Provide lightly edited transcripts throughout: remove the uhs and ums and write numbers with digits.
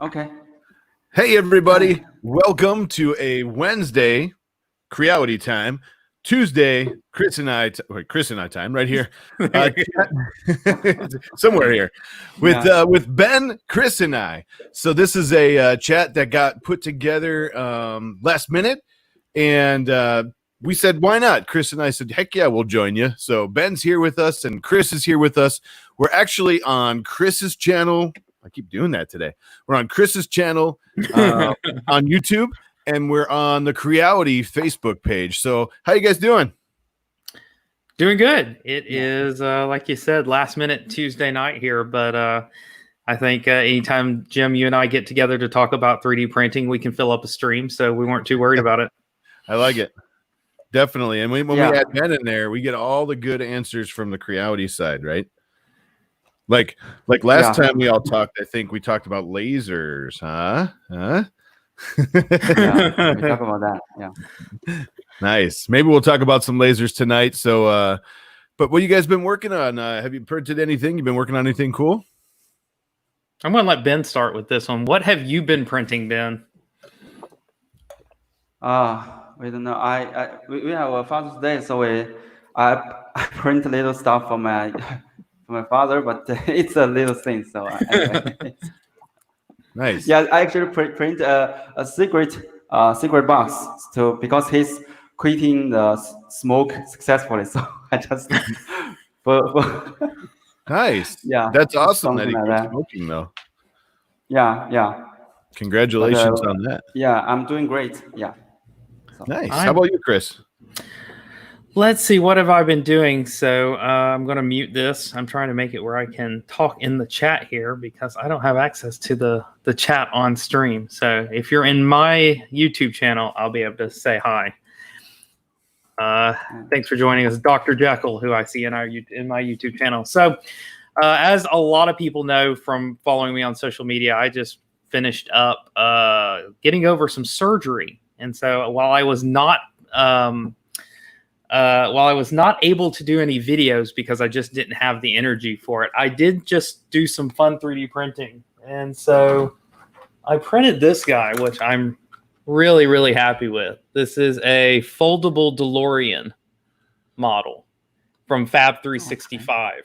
Okay. Hey, everybody. Welcome to a Wednesday Creality time. Tuesday, Chris and I time right here. Somewhere here with Ben, Chris, and I. So this is a chat that got put together last minute. And we said, why not? Chris and I said, heck yeah, we'll join you. So Ben's here with us and Chris is here with us. We're actually on Chris's channel. I keep doing that today. We're on Chris's channel on YouTube, and we're on the Creality Facebook page. So how you guys doing? Doing good. It is, like you said, last minute Tuesday night here, but I think anytime, Jim, you and I get together to talk about 3D printing, we can fill up a stream, so we weren't too worried about it. I like it. Definitely. And when we add Ben in there, we get all the good answers from the Creality side, right? Like last time we all talked, I think we talked about lasers, huh? We talk about that. Yeah. Nice. Maybe we'll talk about some lasers tonight. So, but what you guys been working on? Have you printed anything? You've been working on anything cool? I'm going to let Ben start with this one. What have you been printing, Ben? We don't know. We have a Father's Day, so I print a little stuff for my father, but it's a little thing. So anyway. Nice. Yeah, I actually print a secret box because he's quitting the smoke successfully. So I just nice. Yeah, that's awesome that he quit smoking though. Yeah. Congratulations on that. Yeah, I'm doing great. Yeah. So. Nice. How about you, Chris? Let's see, what have I been doing? So I'm going to mute this. I'm trying to make it where I can talk in the chat here because I don't have access to the chat on stream. So if you're in my YouTube channel, I'll be able to say hi. Thanks for joining us, Dr. Jekyll, who I see in my YouTube channel. So as a lot of people know from following me on social media, I just finished up getting over some surgery. And so while I was not able to do any videos because I just didn't have the energy for it, I did just do some fun 3D printing. And so I printed this guy, which I'm really, really happy with. This is a foldable DeLorean model from Fab 365. Okay.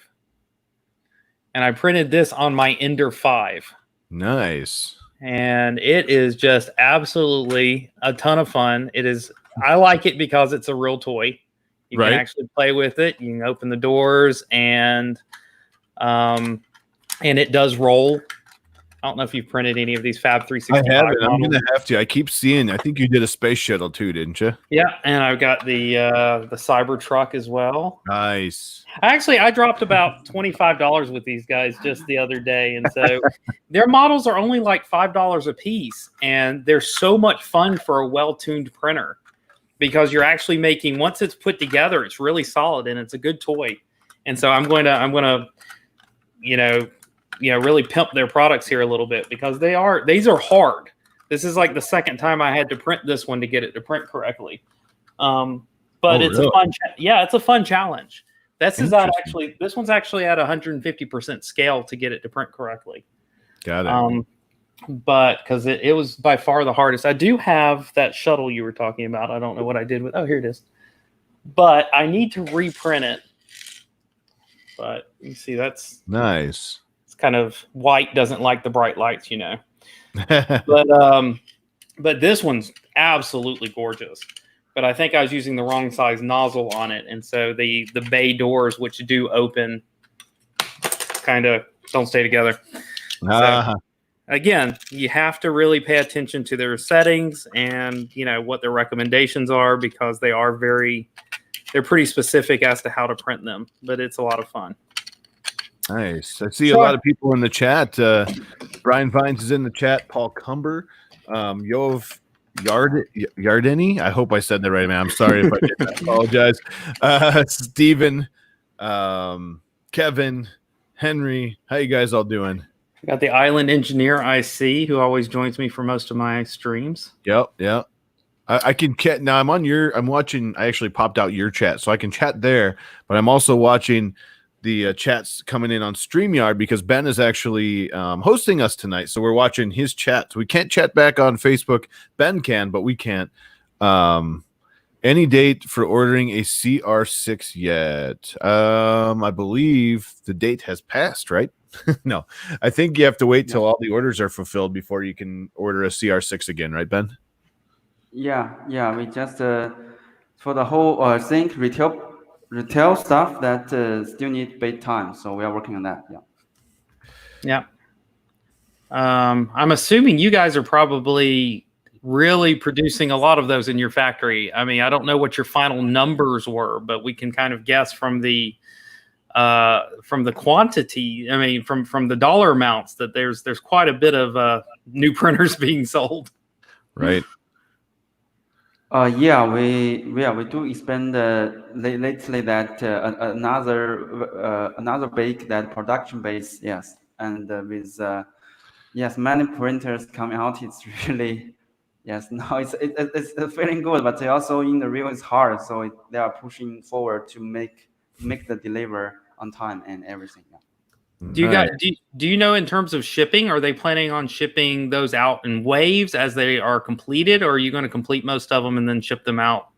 And I printed this on my Ender 5. Nice. And it is just absolutely a ton of fun. I like it because it's a real toy. You can actually play with it. You can open the doors and it does roll. I don't know if you've printed any of these Fab 365. I haven't. I'm going to have to. I keep seeing. I think you did a space shuttle too, didn't you? Yeah, and I've got the Cybertruck as well. Nice. I dropped about $25 with these guys just the other day, and so their models are only like $5 a piece, and they're so much fun for a well-tuned printer because you're actually making, once it's put together, it's really solid and it's a good toy. And so I'm going to really pimp their products here a little bit because these are hard. This is like the second time I had to print this one to get it to print correctly. But it's a fun challenge. This one's actually at 150% scale to get it to print correctly. Got it. But because it was by far the hardest. I do have that shuttle you were talking about. I don't know what I did with. Oh, here it is. But I need to reprint it. But you see, that's nice. It's kind of white. Doesn't like the bright lights, you know. But this one's absolutely gorgeous. But I think I was using the wrong size nozzle on it, and so the bay doors, which do open, kind of don't stay together. So, again, you have to really pay attention to their settings and what their recommendations are because they're pretty specific as to how to print them. But it's a lot of fun. Nice. I see a lot of people in the chat. Brian Vines is in the chat. Paul Cumber, Yov Yardeni. I hope I said that right, man. I'm sorry if I did. I apologize. Steven, Kevin, Henry. How you guys all doing? I got the Island Engineer IC, who always joins me for most of my streams. Yep. I can chat now. I'm watching. I actually popped out your chat, so I can chat there. But I'm also watching the chats coming in on StreamYard because Ben is actually hosting us tonight. So we're watching his chats. We can't chat back on Facebook. Ben can, but we can't. Any date for ordering a CR6 yet? I believe the date has passed, right? No, I think you have to wait till all the orders are fulfilled before you can order a CR6 again, right, Ben? Yeah. We just for the whole sync retail stuff that still need bait time, so we are working on that. Yeah. I'm assuming you guys are probably really producing a lot of those in your factory. I mean, I don't know what your final numbers were, but we can kind of guess from the quantity. I mean, from the dollar amounts that there's quite a bit of new printers being sold. Right. We do expand lately that another bake that production base, yes, and with many printers coming out, it's really now it's feeling good, but also in the real it's hard, so they are pushing forward to make the deliver on time and everything. Do you know in terms of shipping, are they planning on shipping those out in waves as they are completed, or are you going to complete most of them and then ship them out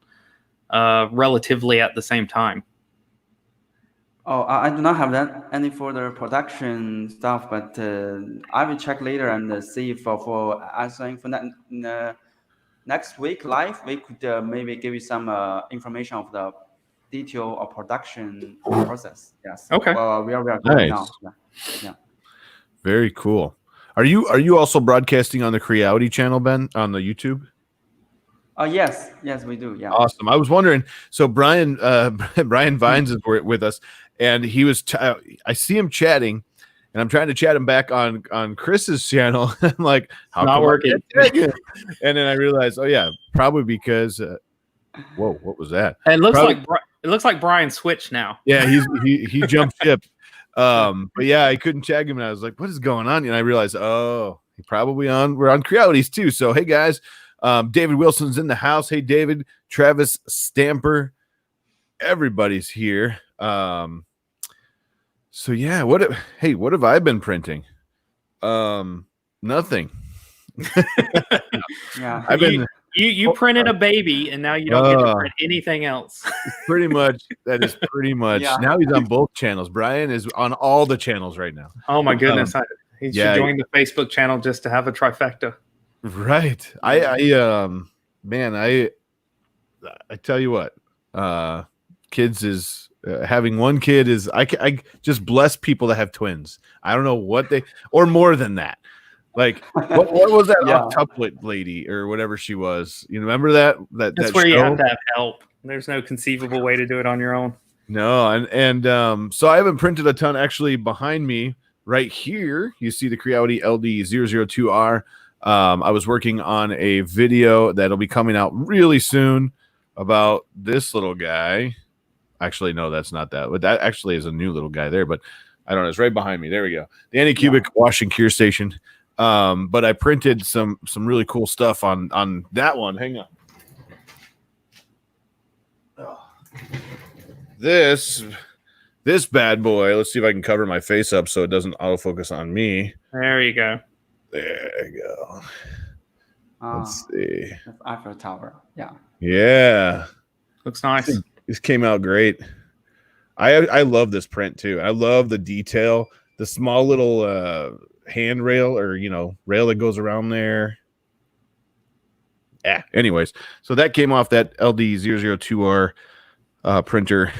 relatively at the same time? Oh, I do not have that any further production stuff, but I will check later and see for I think for next week live we could maybe give you some information of the detail of production process. Yes. Okay. Well, we are going now. Yeah. Very cool. Are you also broadcasting on the Creality channel, Ben, on the YouTube? Yes, we do. Yeah. Awesome. I was wondering. So Brian Vines is with us, and he was. I see him chatting, and I'm trying to chat him back on Chris's channel. I'm like, how not working? And then I realized, oh yeah, probably because. Whoa, what was that? It looks like Brian switched now. Yeah, he jumped ship. But yeah, I couldn't tag him, and I was like, what is going on? And I realized, oh, we're on Crealities too. So hey guys, David Wilson's in the house. Hey David, Travis Stamper, everybody's here. So yeah, what have I been printing? Nothing. Yeah. I've been You printed a baby, and now you don't get to print anything else. Pretty much. That is pretty much. Yeah. Now he's on both channels. Brian is on all the channels right now. Oh my goodness! He should join the Facebook channel just to have a trifecta. Right. I tell you what, kids is having one kid is I just bless people that have twins. I don't know what or more than that. Like what was that octuplet lady or whatever she was? You remember that That's where you have to have help. There's no conceivable way to do it on your own. No, and so I haven't printed a ton. Actually, behind me right here, you see the Creality LD002R. I was working on a video that'll be coming out really soon about this little guy. Actually, no, that's not that. But that actually is a new little guy there. But I don't know. It's right behind me. There we go. The Anycubic wash and cure station. But I printed some really cool stuff on that one. Hang on. This bad boy. Let's see if I can cover my face up so it doesn't autofocus on me. There you go. There you go. Let's see. That's Eiffel Tower. Yeah. Yeah. Looks nice. This came out great. I love this print too. I love the detail, the small little handrail or rail that goes around there. Yeah. Anyways, so that came off that LD002R printer,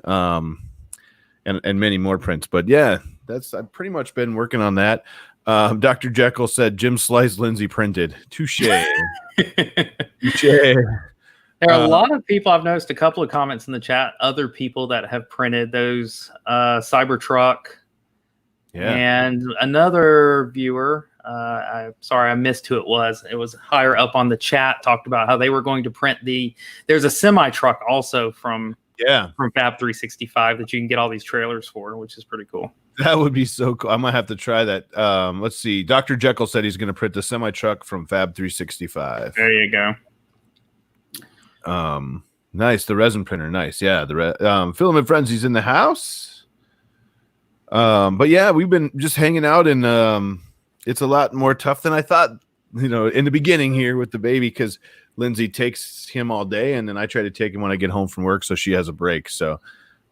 and many more prints. But yeah, I've pretty much been working on that. Dr. Jekyll said Jim Slice Lindsay printed. Touche. Touche. There are a lot of people. I've noticed a couple of comments in the chat. Other people that have printed those Cybertruck. Yeah. And another viewer, sorry, I missed who it was. It was higher up on the chat, talked about how they were going to print there's a semi truck also from Fab 365 that you can get all these trailers for, which is pretty cool. That would be so cool. I might have to try that. Let's see. Dr. Jekyll said he's going to print the semi truck from Fab 365. There you go. Nice. The resin printer. Nice. Yeah. The Filament Frenzy's in the house. But yeah, we've been just hanging out, and it's a lot more tough than I thought, in the beginning here with the baby, because Lindsay takes him all day, and then I try to take him when I get home from work, so she has a break. So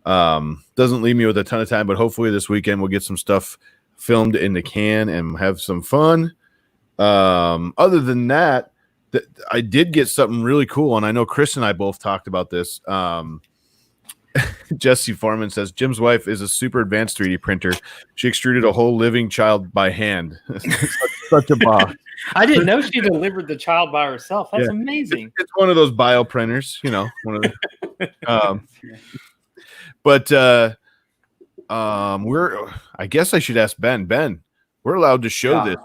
doesn't leave me with a ton of time, but hopefully this weekend we'll get some stuff filmed in the can and have some fun. Other than that, I did get something really cool, and I know Chris and I both talked about this. Jesse Foreman says Jim's wife is a super advanced 3D printer. She extruded a whole living child by hand. such a boss. I didn't know she delivered the child by herself. That's amazing. It's one of those bio printers, one of the, but I guess I should ask Ben. Ben, we're allowed to show this,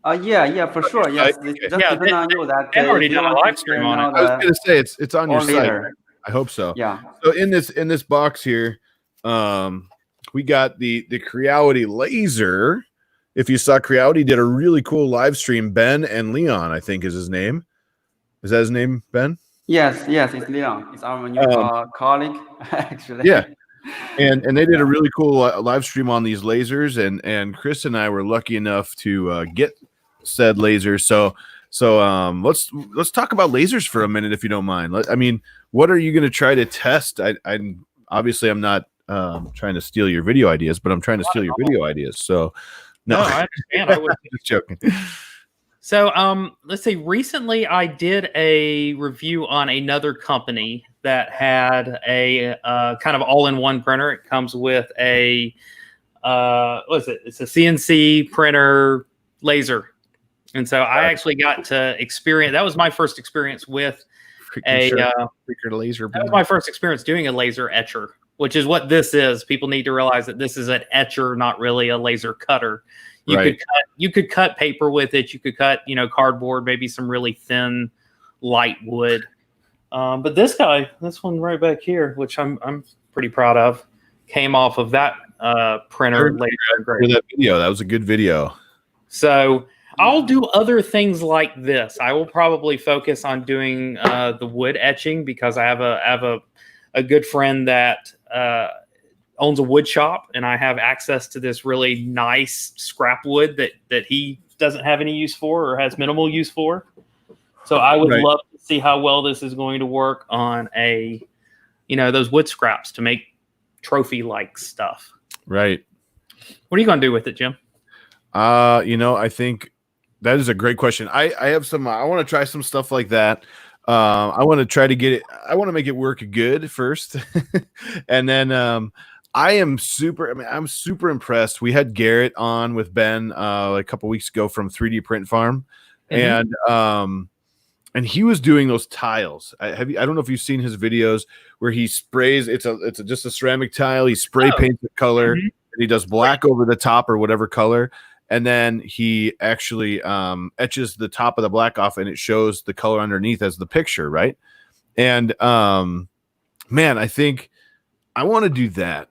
right? Yeah, for sure. Yes, Okay. just depend on you that already done a live stream on it. I was going to say it's on your site. I hope so. Yeah. So in this box here, we got the Creality laser. If you saw, Creality did a really cool live stream. Ben and Leon, I think, is his name. Is that his name, Ben? Yes, it's Leon. It's our new colleague, actually. Yeah. And they did a really cool live stream on these lasers, and Chris and I were lucky enough to get said lasers. So let's talk about lasers for a minute, if you don't mind. I mean, what are you going to try to test? I'm obviously I'm not trying to steal your video ideas, but I'm trying to steal your video ideas. So no, I understand. I was just joking. So let's see. Recently, I did a review on another company that had a kind of all-in-one printer. It comes with a what is it? It's a CNC printer laser, and so I actually got to experience. That was my first experience with laser. That was my first experience doing a laser etcher, which is what this is. People need to realize that this is an etcher, not really a laser cutter. You could cut paper with it. You could cut, cardboard, maybe some really thin, light wood. But this one right back here, which I'm pretty proud of, came off of that printer laser. That video, that was a good video. So I'll do other things like this. I will probably focus on doing the wood etching, because I have a good friend that owns a wood shop, and I have access to this really nice scrap wood that he doesn't have any use for, or has minimal use for. So I would love to see how well this is going to work on those wood scraps to make trophy-like stuff. Right. What are you going to do with it, Jim? I think that is a great question. I have some. I want to try some stuff like that. I want to try to get it. I want to make it work good first, and then I'm super impressed. We had Garrett on with Ben a couple weeks ago from 3D Print Farm, and he was doing those tiles. I don't know if you've seen his videos where he sprays. It's just a ceramic tile. He spray paints the color, and he does black over the top or whatever color, and then he actually etches the top of the black off, and it shows the color underneath as the picture, right? And man, I think I want to do that.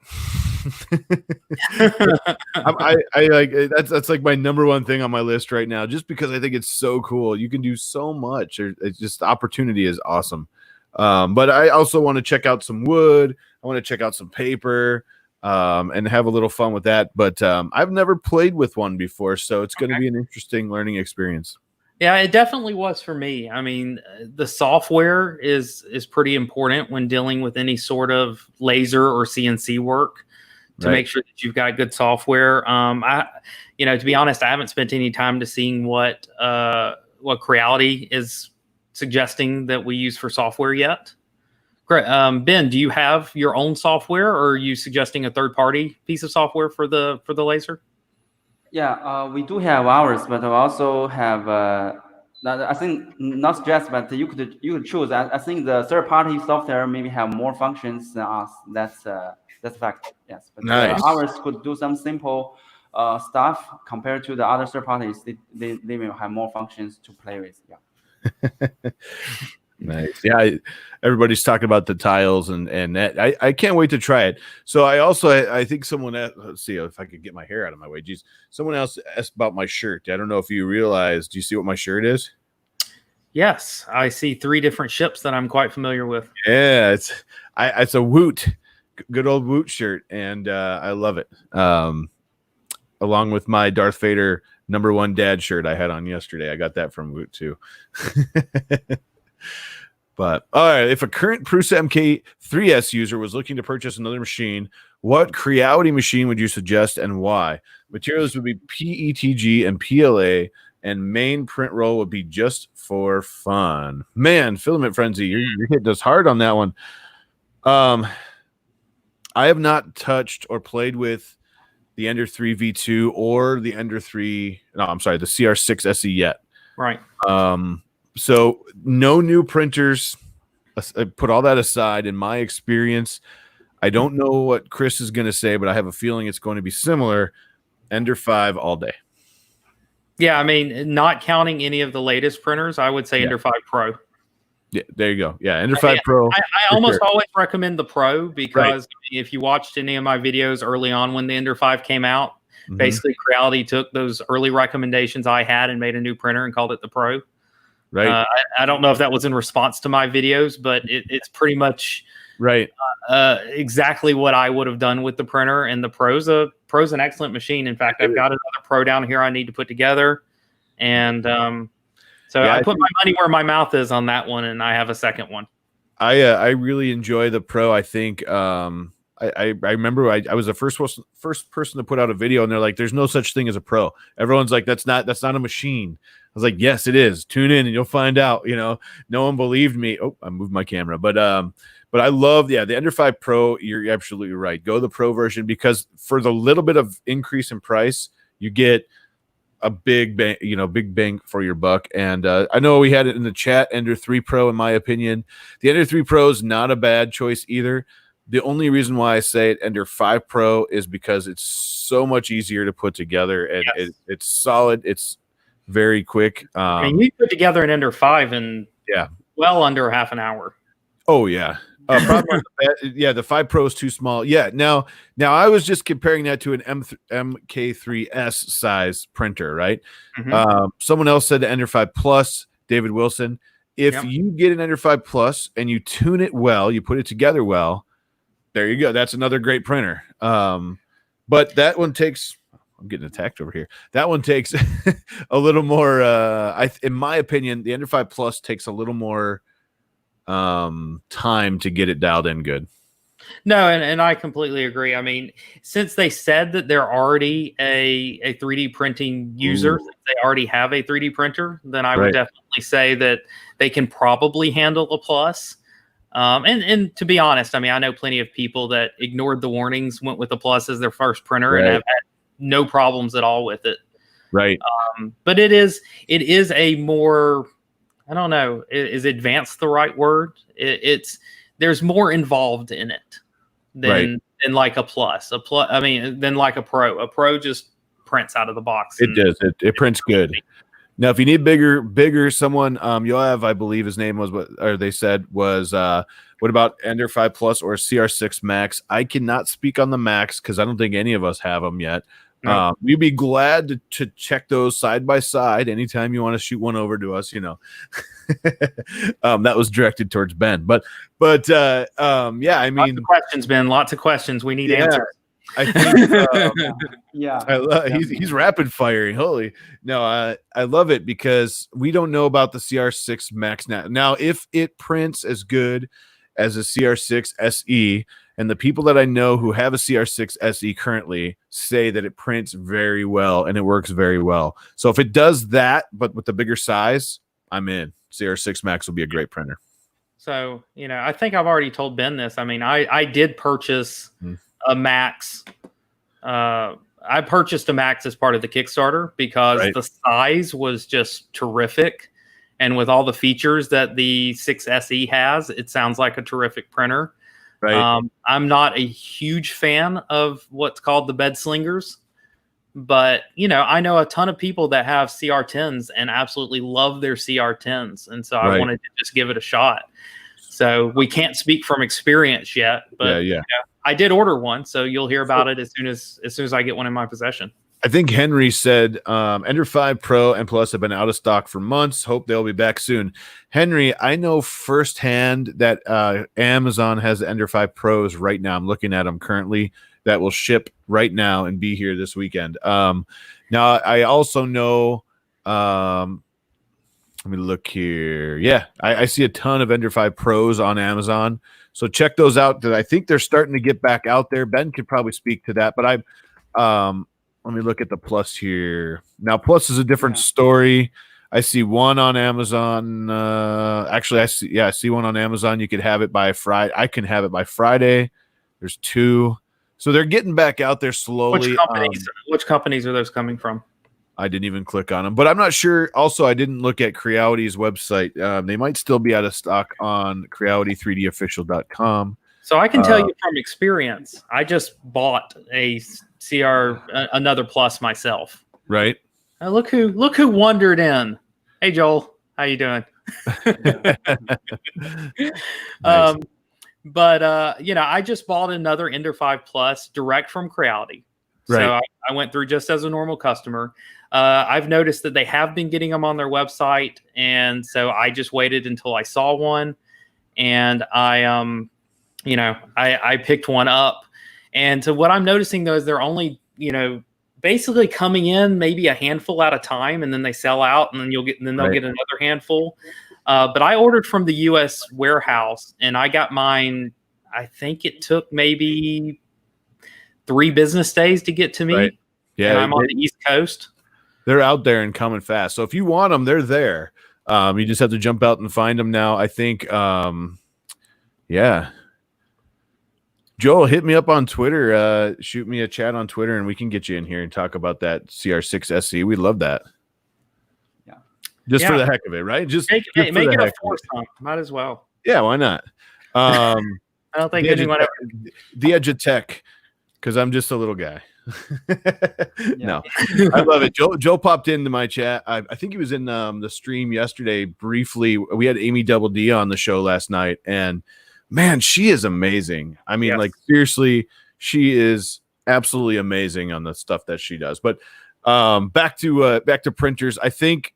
I like that's like my number one thing on my list right now, just because I think it's so cool. You can do so much. It's just, the opportunity is awesome. But I also want to check out some wood. I want to check out some paper, and have a little fun with that. But I've never played with one before, so it's going to be an interesting learning experience. Yeah, it definitely was for me. I mean, the software is pretty important when dealing with any sort of laser or CNC work, to make sure that you've got good software. To be honest, I haven't spent any time to seeing what Creality is suggesting that we use for software yet. Ben, do you have your own software, or are you suggesting a third-party piece of software for the laser? Yeah, we do have ours, but we also have. I think not just, but you could choose. I think the third-party software maybe have more functions than us. That's a fact. Yes, but nice. Ours could do some simple stuff compared to the other third parties. They may have more functions to play with. Yeah. Nice. Yeah, everybody's talking about the tiles and that. I can't wait to try it. So I think someone else, let's see if I could get my hair out of my way. Geez, someone else asked about my shirt. I don't know if you realize. Do you see what my shirt is? Yes, I see 3 different ships that I'm quite familiar with. Yeah, it's a Woot. good old Woot shirt, and I love it. Along with my Darth Vader #1 dad shirt I had on yesterday. I got that from Woot too. But all right, if a current Prusa MK3S user was looking to purchase another machine, what Creality machine would you suggest and why? Materials would be PETG and PLA, and main print roll would be just for fun. Man, Filament Frenzy, you're hitting us hard on that one. I have not touched or played with the Ender 3 V2 or the Ender 3. No, I'm sorry, the CR6 SE yet. Right. So no new printers. Put all that aside. In my experience, I don't know what Kris is going to say, but I have a feeling it's going to be similar. Ender 5 all day. Yeah, I mean, not counting any of the latest printers, I would say Ender 5 Pro. Yeah, there you go. Yeah, Ender 5 Pro. I almost always recommend the Pro because if you watched any of my videos early on when the Ender 5 came out, basically Creality took those early recommendations I had and made a new printer and called it the Pro. Right. I don't know if that was in response to my videos, but it's pretty much exactly what I would have done with the printer. And the Pro's an excellent machine. In fact, I've got another Pro down here I need to put together. And I put my money where my mouth is on that one, and I have a second one. I really enjoy the Pro. I think I remember I was the first person to put out a video, and they're like, "There's no such thing as a Pro." Everyone's like, "That's not a machine." I was like, "Yes, it is. Tune in, and you'll find out." You know, no one believed me. Oh, I moved my camera, but I love the Ender 5 Pro. You're absolutely right. Go the Pro version because for the little bit of increase in price, you get a big bang for your buck. And I know we had it in the chat. Ender 3 Pro, in my opinion, the Ender 3 Pro is not a bad choice either. The only reason why I say it Ender 5 Pro is because it's so much easier to put together, and it's solid. It's very quick. I mean, you put together an Ender 5 in well under half an hour. Oh yeah. The 5 Pro is too small. Yeah. Now I was just comparing that to an MK3S size printer, right? Someone else said the Ender 5 Plus, David Wilson. If you get an Ender 5 Plus and you tune it well, you put it together well, there you go. That's another great printer. But that one takes, I'm getting attacked over here. That one takes a little more, in my opinion, the Ender 5 Plus takes a little more time to get it dialed in good. No, and I completely agree. I mean, since they said that they're already a 3D printing user, since they already have a 3D printer, then I would definitely say that they can probably handle a Plus. And to be honest, I mean, I know plenty of people that ignored the warnings, went with the Plus as their first printer, and have had no problems at all with it. Right. But it is a more, I don't know, is advanced the right word? There's more involved in it than like a Plus. I mean, than like a Pro. A Pro just prints out of the box. It does. It prints good. Now, if you need bigger, someone you'll have, I believe his name was they said was what about Ender 5 Plus or CR6 Max? I cannot speak on the Max because I don't think any of us have them yet. No. We'd be glad to check those side by side anytime you want to shoot one over to us. You know, that was directed towards Ben, but yeah, I mean, lots of questions, Ben. Lots of questions. We need answers. I think he's rapid firing. Holy no, I love it because we don't know about the CR6 Max now. Now, if it prints as good as a CR6 SE, and the people that I know who have a CR6 SE currently say that it prints very well and it works very well. So if it does that, but with the bigger size, I'm in. CR6 Max will be a great printer. So, you know, I think I've already told Ben this. I mean, I did purchase a Max. I purchased a Max as part of the Kickstarter because the size was just terrific. And with all the features that the 6 SE has, it sounds like a terrific printer. Right. I'm not a huge fan of what's called the bed slingers, but you know, I know a ton of people that have CR10s and absolutely love their CR10s, and so I wanted to just give it a shot. So we can't speak from experience yet, but you know, I did order one, so you'll hear about it as soon as I get one in my possession. I think Henry said Ender 5 Pro and Plus have been out of stock for months. Hope they'll be back soon. Henry, I know firsthand that Amazon has the Ender 5 Pros right now. I'm looking at them currently that will ship right now and be here this weekend. Now, I also know, let me look here. Yeah, I see a ton of Ender 5 Pros on Amazon. So check those out. I think they're starting to get back out there. Ben could probably speak to that, but let me look at the Plus here. Now, Plus is a different story. I see one on Amazon. Actually, I see one on Amazon. You could have it by Friday. I can have it by Friday. There's two. So they're getting back out there slowly. Which companies are those coming from? I didn't even click on them, but I'm not sure. Also, I didn't look at Creality's website. They might still be out of stock on Creality3dofficial.com. So I can tell you from experience, I just bought a another Plus myself. Right. Look who wandered in. Hey Joel, how you doing? Nice. But I just bought another Ender 5 Plus direct from Creality. Right. So I went through just as a normal customer. I've noticed that they have been getting them on their website, and so I just waited until I saw one, and I picked one up. And so what I'm noticing though is they're only, basically coming in maybe a handful at a time, and then they sell out, and then they'll get another handful. But I ordered from the U.S. warehouse, and I got mine. I think it took maybe 3 business days to get to me. Right. Yeah, and I'm on the East Coast. They're out there and coming fast. So if you want them, they're there. You just have to jump out and find them now. I think, Joel, hit me up on Twitter. Shoot me a chat on Twitter, and we can get you in here and talk about that CR6 SE. We'd love that. Yeah. Just for the heck of it, right? Just make for it the a heck of it. foursome. Might as well. Yeah, why not? I don't think anyone ever. The edge of tech, because I'm just a little guy. No, I love it. Joe popped into my chat. I think he was in the stream yesterday briefly. We had Amy Double D on the show last night, and man, she is amazing. I mean, like seriously, she is absolutely amazing on the stuff that she does. But back to printers. I think,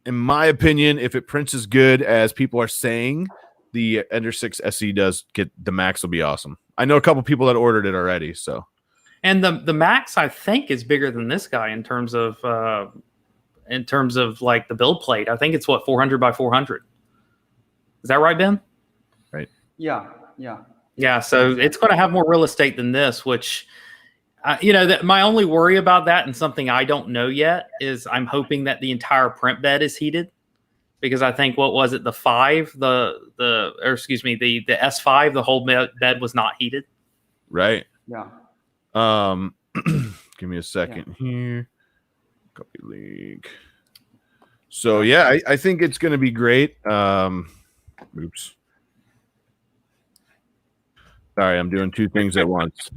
in my opinion, if it prints as good as people are saying, the Ender 6 SE does, get the Max will be awesome. I know a couple people that ordered it already, so. And the Max, I think, is bigger than this guy in terms of like the build plate. I think it's 400 by 400. Is that right, Ben? Right. Yeah. Yeah. So it's going to have more real estate than this, which, my only worry about that, and something I don't know yet, is I'm hoping that the entire print bed is heated, because I think the S5, the whole bed was not heated. Right. Yeah. Give me a second here. Copy link. So yeah, I think it's going to be great. Oops. Sorry, I'm doing 2 things at once.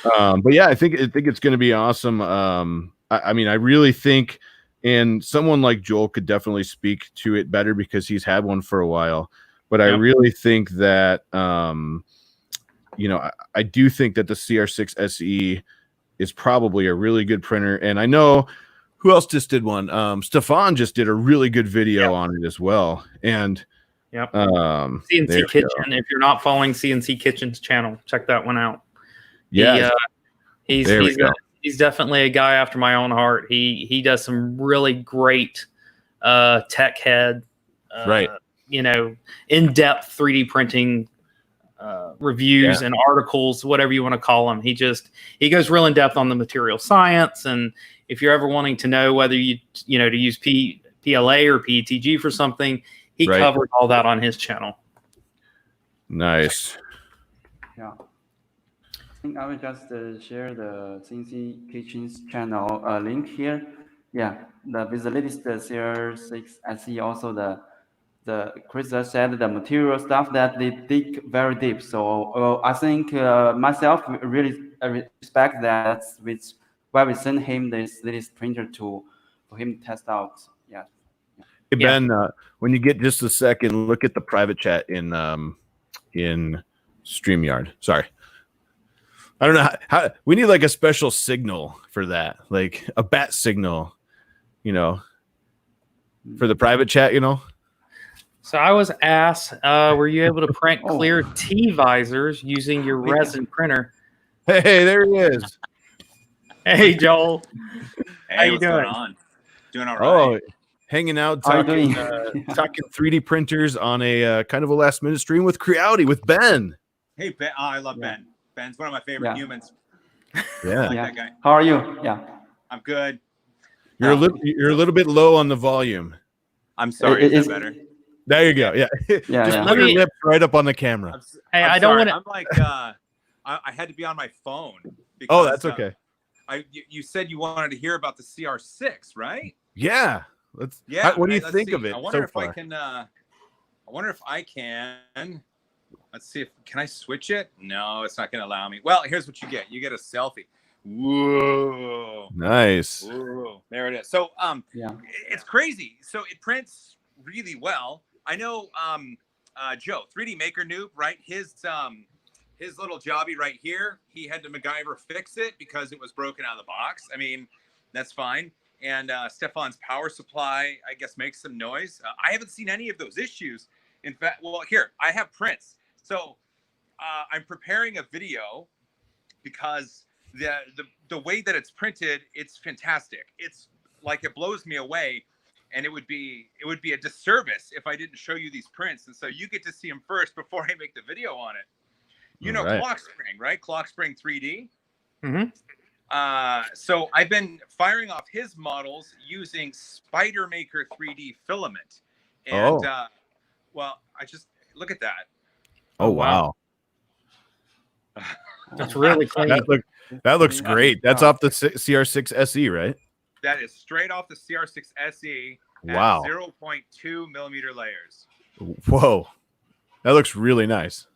But yeah, I think it's going to be awesome. I mean, I really think, and someone like Joel could definitely speak to it better because he's had one for a while. But I really think that, I do think that the CR6 SE is probably a really good printer. And I know who else just did one. Stefan just did a really good video on it as well. And CNC Kitchen. If you're not following CNC Kitchen's channel, check that one out. Yeah, he's definitely a guy after my own heart. He does some really great tech head, in-depth 3D printing reviews and articles, whatever you want to call them. He goes real in depth on the material science, and if you're ever wanting to know whether to use PLA or PETG for something, he covered all that on his channel. Nice. Yeah. I think I will just share the CNC Kitchen's channel link here. Yeah, with the latest CR6 SE, also the Kris said the material stuff that they dig very deep. So I think myself really respect that. Which why we send him this printer for him to test out. Yeah. Hey, Ben, when you get just a second, look at the private chat in StreamYard. Sorry. I don't know how we need like a special signal for that, like a bat signal, for the private chat, So I was asked, were you able to print Oh. clear Tvisors using your Yeah. resin printer? Hey, there he is. Hey, Joel. Hey, How you what's going doing? on? Doing all Oh, right. hanging out, How you talking, doing? talking 3D printers on a kind of a last minute stream with Creality with Ben. Hey, Ben. Oh, I love Yeah. Ben. Ben's one of my favorite Yeah. humans. Yeah, I like Yeah. that guy. How are you? Yeah. I'm good. you're a little bit low on the volume. I'm sorry. Is Is- that better? There you go. Yeah, Yeah, just yeah. put your Let me- lips right up on the camera. Hey, I'm I don't sorry. wanna- I'm like, I had to be on my phone. Oh, Because, that's okay. You said you wanted to hear about the CR6, right? Yeah, let's. Yeah. What do you let's think see. of it I wonder so if far? I can. I wonder if I can. Let's see if can I switch it? No, it's not going to allow me. Well, here's what you get. You get a selfie. Whoa. Nice. Whoa. There it is. So Yeah. it's crazy. So it prints really well. I know Joe, 3D Maker Noob, right? His little jobby right here, he had to MacGyver fix it because it was broken out of the box. I mean, that's fine. And Stefan's power supply, I guess, makes some noise. I haven't seen any of those issues. In fact, well, here, I have prints. So I'm preparing a video because the way that it's printed, it's fantastic. It's like it blows me away. And it would be a disservice if I didn't show you these prints. And so you get to see them first before I make the video on it. You know, Right. Clock Spring, right? Clock Spring 3D. Mhm. So I've been firing off his models using Spidermaker 3D filament. And well, I just look at that. Oh wow, That's really clean. that looks Yeah. great. That's Wow. off the CR6 SE, right? That is straight off the CR6 SE at Wow. 0.2 millimeter layers. Whoa, that looks really nice.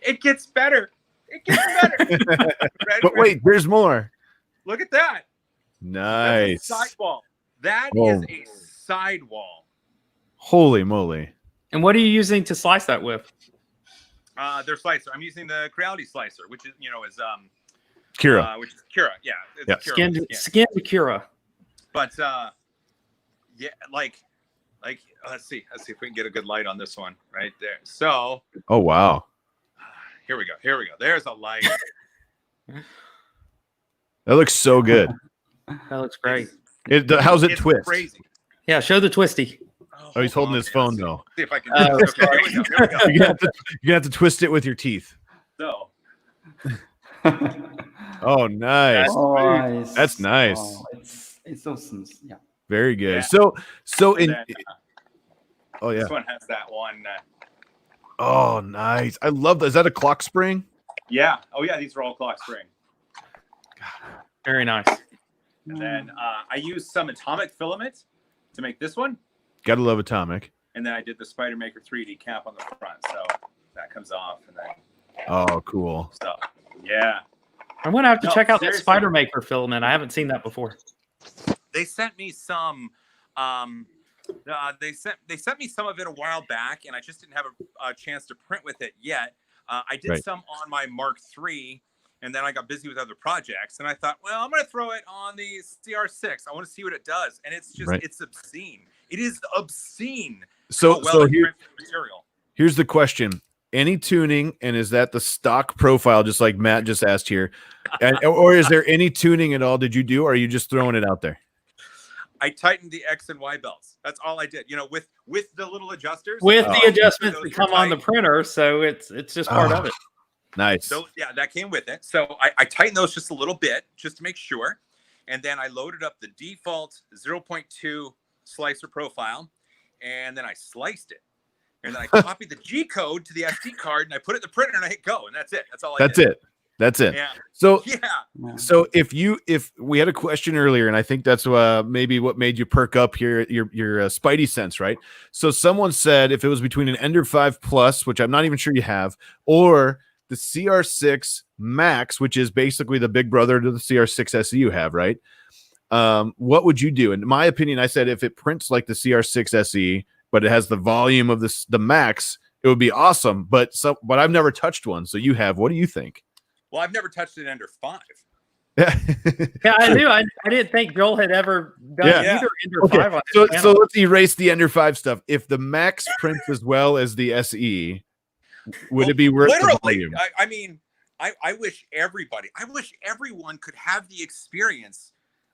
It gets better. It gets better. Ready? But wait, there's more. Look at that. Nice. That's a sidewall. That Whoa. is a sidewall. Holy moly. And what are you using to slice that with? Their slicer. I'm using the Creality slicer, which is Kira. which is Cura. Yeah, it's Yeah. Cura. Skin to Cura. But yeah, like let's see if we can get a good light on this one right there. So Oh wow. here we go. There's a light. That looks so good. That looks great. How's it It's twist? crazy. Yeah, show the twisty. Oh, he's holding hold on, his okay, phone let's though. See if I can. Oh, Okay, here we go. You're gonna have to twist it with your teeth. So Oh, nice. Oh, nice. That's nice. Oh, it's so smooth. Yeah. Very good. Yeah. So and in then, oh yeah. this one has that one. Oh, nice. I love that. Is that a clock spring? Yeah. Oh yeah, these are all Clock Spring. Very nice. And then I used some atomic filament to make this one. Gotta love atomic. And then I did the Spidermaker 3D cap on the front. So that comes off. And then Oh, cool. so, yeah. I'm gonna have to No, check out that seriously. Spidermaker filament. I haven't seen that before. They sent me some. They sent me some of it a while back, and I just didn't have a chance to print with it yet. I did Right. some on my Mark III, and then I got busy with other projects. And I thought, well, I'm going to throw it on the CR6. I want to see what it does, and it's just Right. it's obscene. It is obscene. So how well so it here, prints the material. here's the question. Any tuning, and is that the stock profile, just like Matt just asked here? Or is there any tuning at all did you do, or are you just throwing it out there? I tightened the X and Y belts. That's all I did. You know, with the little adjusters. With Oh. the adjustments Those that are come on the tight. printer, so it's just part of it. Nice. So yeah, that came with it. So I tightened those just a little bit, just to make sure. And then I loaded up the default 0.2 slicer profile, and then I sliced it. And then I copied the G code to the SD card, and I put it in the printer, and I hit go, and that's it. That's all I That's did. it. That's it. Yeah. So Yeah. Yeah. So if we had a question earlier, and I think that's maybe what made you perk up here, your Spidey sense, right? So someone said if it was between an Ender 5 Plus, which I'm not even sure you have, or the CR6 Max, which is basically the big brother to the CR6 SE you have, right? What would you do? In my opinion, I said if it prints like the CR6 SE, but it has the volume of the Max, it would be awesome. But I've never touched one, so you have. What do you think? Well, I've never touched it under 5. Yeah, I knew. I didn't think Joel had ever done Yeah. either Ender 5 on his So channel. let's erase the Ender 5 stuff. If the Max prints as well as the SE, would it be worth the volume? I mean, I wish everyone could have the experience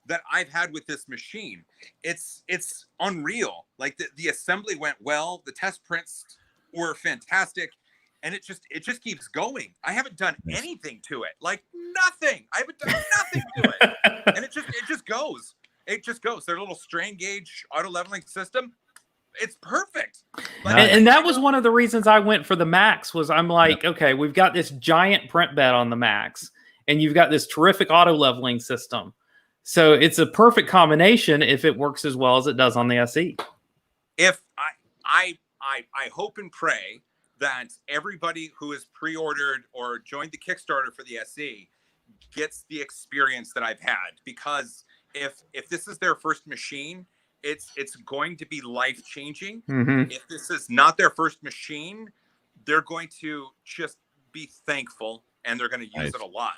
that I've had with this machine. It's unreal. Like the assembly went well, the test prints were fantastic, and it just keeps going. I haven't done anything to it. Like nothing. I haven't done nothing to it. And it just goes. It just goes. Their little strain gauge auto leveling system. It's perfect. And that was one of the reasons I went for the Max. Was I'm like, okay, we've got this giant print bed on the Max, and you've got this terrific auto leveling system. So it's a perfect combination if it works as well as it does on the SE. If I hope and pray that everybody who has pre-ordered or joined the Kickstarter for the SE gets the experience that I've had, because if this is their first machine, it's going to be life-changing. If this is not their first machine, they're going to just be thankful, and they're going to use it a lot.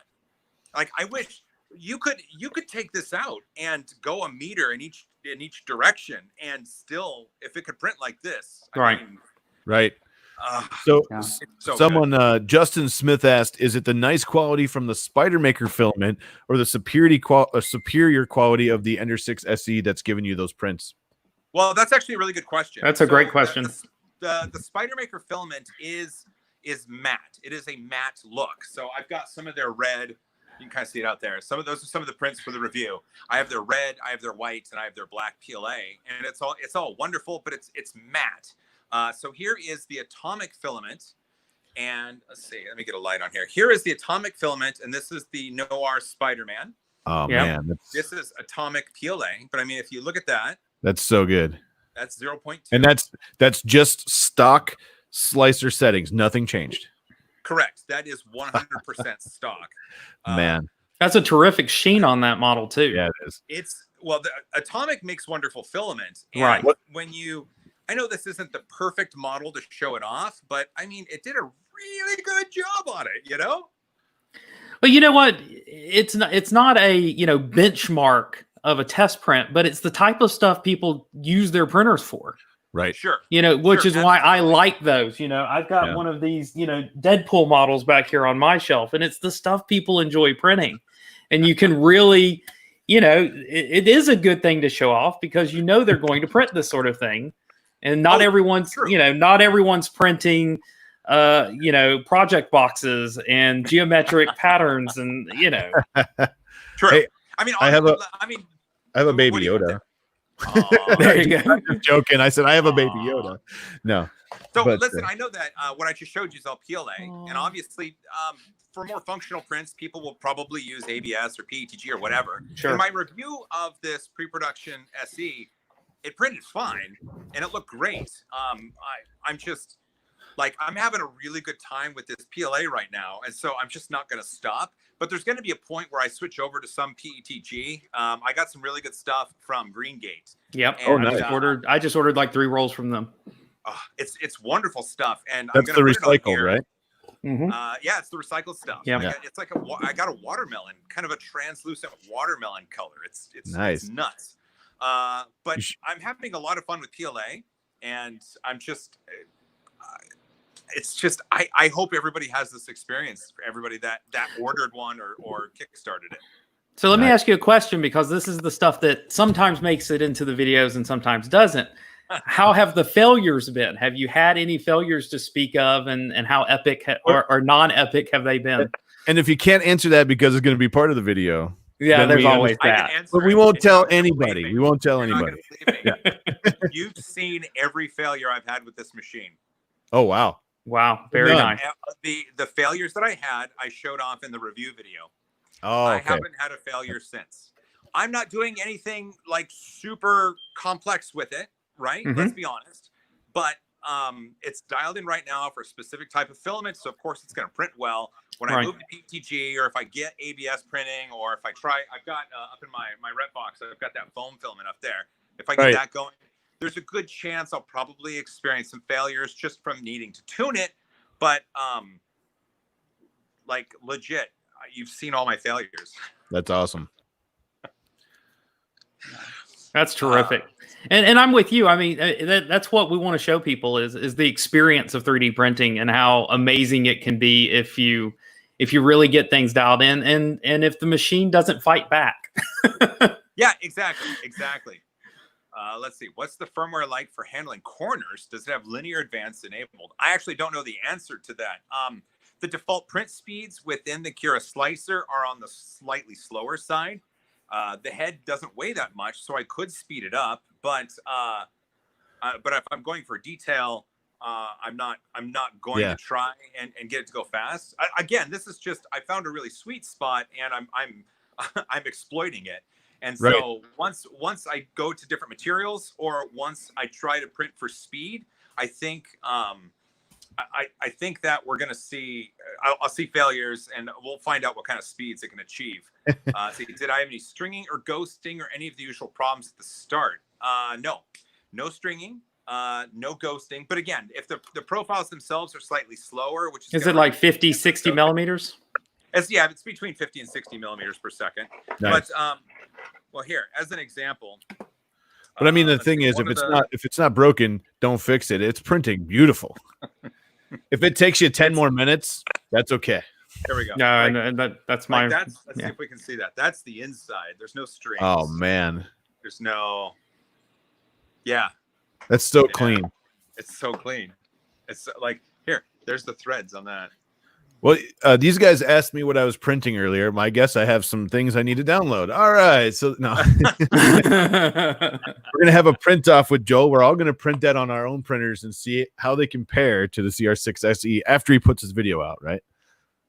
Like, I wish you could take this out and go a meter in each direction, and still, if it could print like this, I mean, So someone Justin Smith asked, is it the nice quality from the spidermaker filament or the superior quality of the Ender 6 SE that's giving you those prints? Well, that's actually a really good question. That's a great question. The spidermaker filament is matte. It is a matte look. So I've got some of their red. You can kind of see it out there. Those are some of the prints for the review. I have their red, I have their white, and I have their black PLA, and it's all wonderful, but it's matte. So here is the atomic filament, and let's see. Let me get a light on here. Here is the atomic filament, and this is the Noir Spider-Man. Oh man, this is atomic PLA. But I mean, if you look at that, that's so good. That's 0.2, and that's just stock slicer settings. Nothing changed. Correct. That is 100% stock. Man, that's a terrific sheen on that model too. Yeah, it is. The atomic makes wonderful filament. And right. I know this isn't the perfect model to show it off, but I mean, it did a really good job on it, you know? Well, you know what? It's not a, benchmark of a test print, but it's the type of stuff people use their printers for. Right. Sure. Which is why I like those. I've got one of these, Deadpool models back here on my shelf, and it's the stuff people enjoy printing. And you can really, it is a good thing to show off because they're going to print this sort of thing. And not everyone's, not everyone's printing, project boxes and geometric patterns, and True. Hey, I mean, I have a baby Yoda. There you go. I'm just joking. I said I have a baby Yoda. No. So listen, I know that what I just showed you is all PLA, and obviously, for more functional prints, people will probably use ABS or PETG or whatever. Sure. In my review of this pre-production SE, it printed fine and it looked great. I'm just like, I'm having a really good time with this PLA right now. And so I'm just not going to stop, but there's going to be a point where I switch over to some PETG. I got some really good stuff from Green Gate. Yep. And, nice. I just ordered like 3 rolls from them. It's wonderful stuff. And that's the recycled, right? Mm-hmm. Yeah, it's the recycled stuff. Yeah. It's like I got a watermelon, kind of a translucent watermelon color. It's nice. It's nuts. But I'm having a lot of fun with PLA, and I'm just, it's just, I hope everybody has this experience, for everybody that ordered one or kickstarted it. So let me ask you a question, because this is the stuff that sometimes makes it into the videos and sometimes doesn't. How have the failures been? Have you had any failures to speak of, and how epic or non-epic have they been? And if you can't answer that because it's going to be part of the video, yeah, there's always that. But we won't tell anybody. We won't tell anybody. You've seen every failure I've had with this machine. Oh, wow. Wow. Very nice. The failures that I had, I showed off in the review video. Oh, I haven't had a failure since. I'm not doing anything like super complex with it, right? Mm-hmm. Let's be honest. But it's dialed in right now for a specific type of filament, so of course it's going to print well. When I move to PETG, or if I get ABS printing, or if I try, I've got up in my rep box, I've got that foam filament up there. If I get that going, there's a good chance I'll probably experience some failures just from needing to tune it. But like legit, you've seen all my failures. That's awesome. That's terrific. And I'm with you. I mean, that's what we want to show people is the experience of 3D printing and how amazing it can be if you really get things dialed in and if the machine doesn't fight back. Yeah, exactly. Let's see. What's the firmware like for handling corners? Does it have linear advance enabled? I actually don't know the answer to that. The default print speeds within the Cura slicer are on the slightly slower side. The head doesn't weigh that much, so I could speed it up. But if I'm going for detail, I'm not going to try and get it to go fast. Again, this is just, I found a really sweet spot, and I'm exploiting it. And so once I go to different materials, or once I try to print for speed, I think I think that we're going to see, I'll see failures, and we'll find out what kind of speeds it can achieve. See, did I have any stringing or ghosting or any of the usual problems at the start? No stringing, no ghosting. But again, if the profiles themselves are slightly slower, which is it like 50, 60 millimeters? It's between 50 and 60 millimeters per second. Nice. But well, here as an example. But I mean, the thing is, if it's not broken, don't fix it. It's printing beautiful. If it takes you 10 more minutes, that's okay. There we go. Yeah, and that's my. Let's see if we can see that. That's the inside. There's no strings. Oh man, there's no. Yeah. That's so clean. It's so clean. It's like here. There's the threads on that. Well, these guys asked me what I was printing earlier. My guess, I have some things I need to download. All right, so no, we're gonna have a print off with Joel. We're all gonna print that on our own printers and see how they compare to the CR6 SE after he puts his video out, right?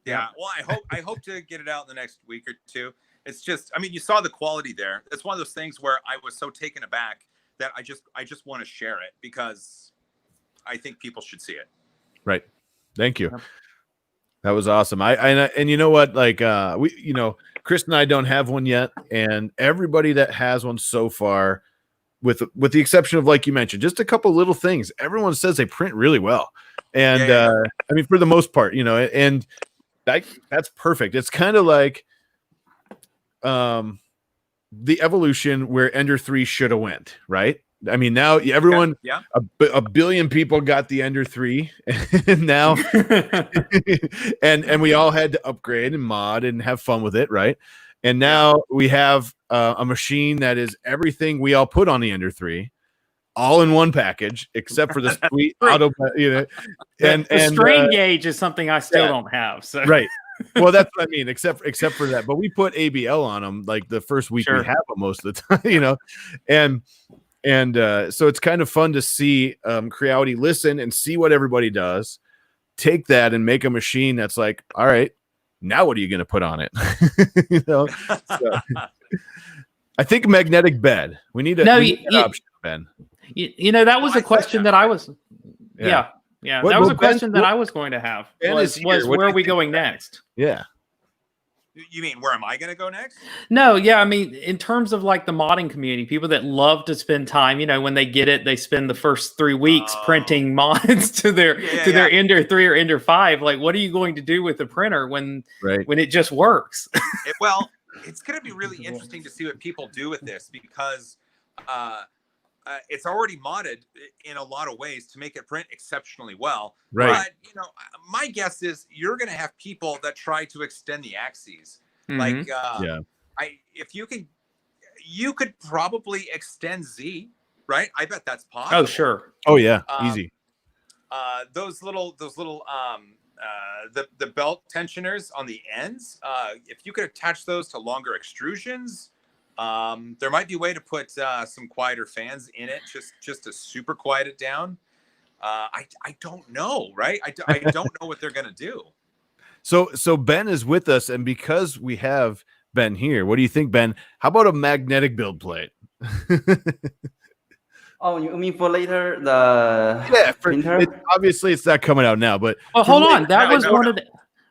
Yeah. Well, I hope to get it out in the next week or two. It's just, I mean, you saw the quality there. It's one of those things where I was so taken aback that I just want to share it because I think people should see it. Right. Thank you. Yep. That was awesome. And you know what? Like Chris and I don't have one yet, and everybody that has one so far, with the exception of, like you mentioned, just a couple little things, everyone says they print really well. And I mean, for the most part, and that's perfect. It's kind of like the evolution where Ender 3 should have went, right? I mean, now everyone, a billion people got the Ender 3, and now, and we all had to upgrade and mod and have fun with it, right? And now we have a machine that is everything we all put on the Ender 3, all in one package, except for the sweet auto, and strain gauge is something I still don't have. So right. Well, that's what I mean, except for that. But we put ABL on them like the first week we have them most of the time, and so it's kind of fun to see Creality listen and see what everybody does, take that and make a machine that's like, all right, now what are you going to put on it? So, I think magnetic bed. We need an option, Ben. That was a question that I was. Yeah. That was a question that I was going to have. Was where are we going next? Yeah. You mean where am I going to go next? No, yeah. I mean, in terms of like the modding community, people that love to spend time, when they get it, they spend the first 3 weeks printing mods to their their Ender 3 or Ender 5. Like, what are you going to do with the printer when it just works? Well, it's going to be really interesting to see what people do with this because it's already modded in a lot of ways to make it print exceptionally well. Right. But, my guess is you're going to have people that try to extend the axes. Mm-hmm. Like, you could probably extend Z, right? I bet that's possible. Oh, sure. Oh, yeah. Easy. Those little the belt tensioners on the ends, if you could attach those to longer extrusions, there might be a way to put some quieter fans in it, just to super quiet it down. I don't know, right? I don't know what they're gonna do. So Ben is with us, and because we have Ben here, what do you think, Ben? How about a magnetic build plate? Oh, you mean for later the printer? Obviously, it's not coming out now, but hold on. That was one of the.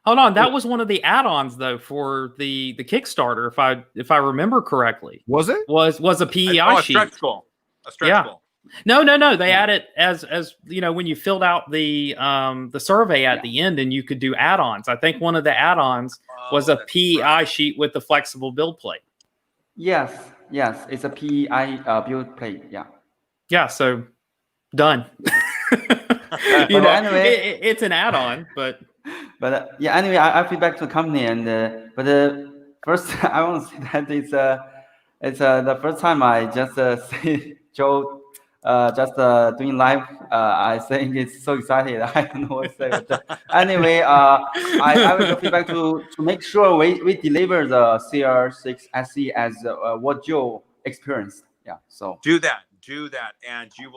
Hold on, that was one of the add-ons though for the Kickstarter, if I remember correctly. Was it? Was a PEI sheet? A stretch goal. No. They add it as you know, when you filled out the survey at the end, and you could do add-ons. I think one of the add-ons was a PEI sheet with the flexible build plate. Yes, it's a PEI build plate. Yeah, so done. You know, anyway, it's an add-on, but anyway, I feedback to the company, and but first I want to say that it's the first time I just see Joe just doing live. I think it's so excited. I don't know what to say. But anyway, I will give feedback to make sure we deliver the CR6 SE as what Joe experienced. So do that, and you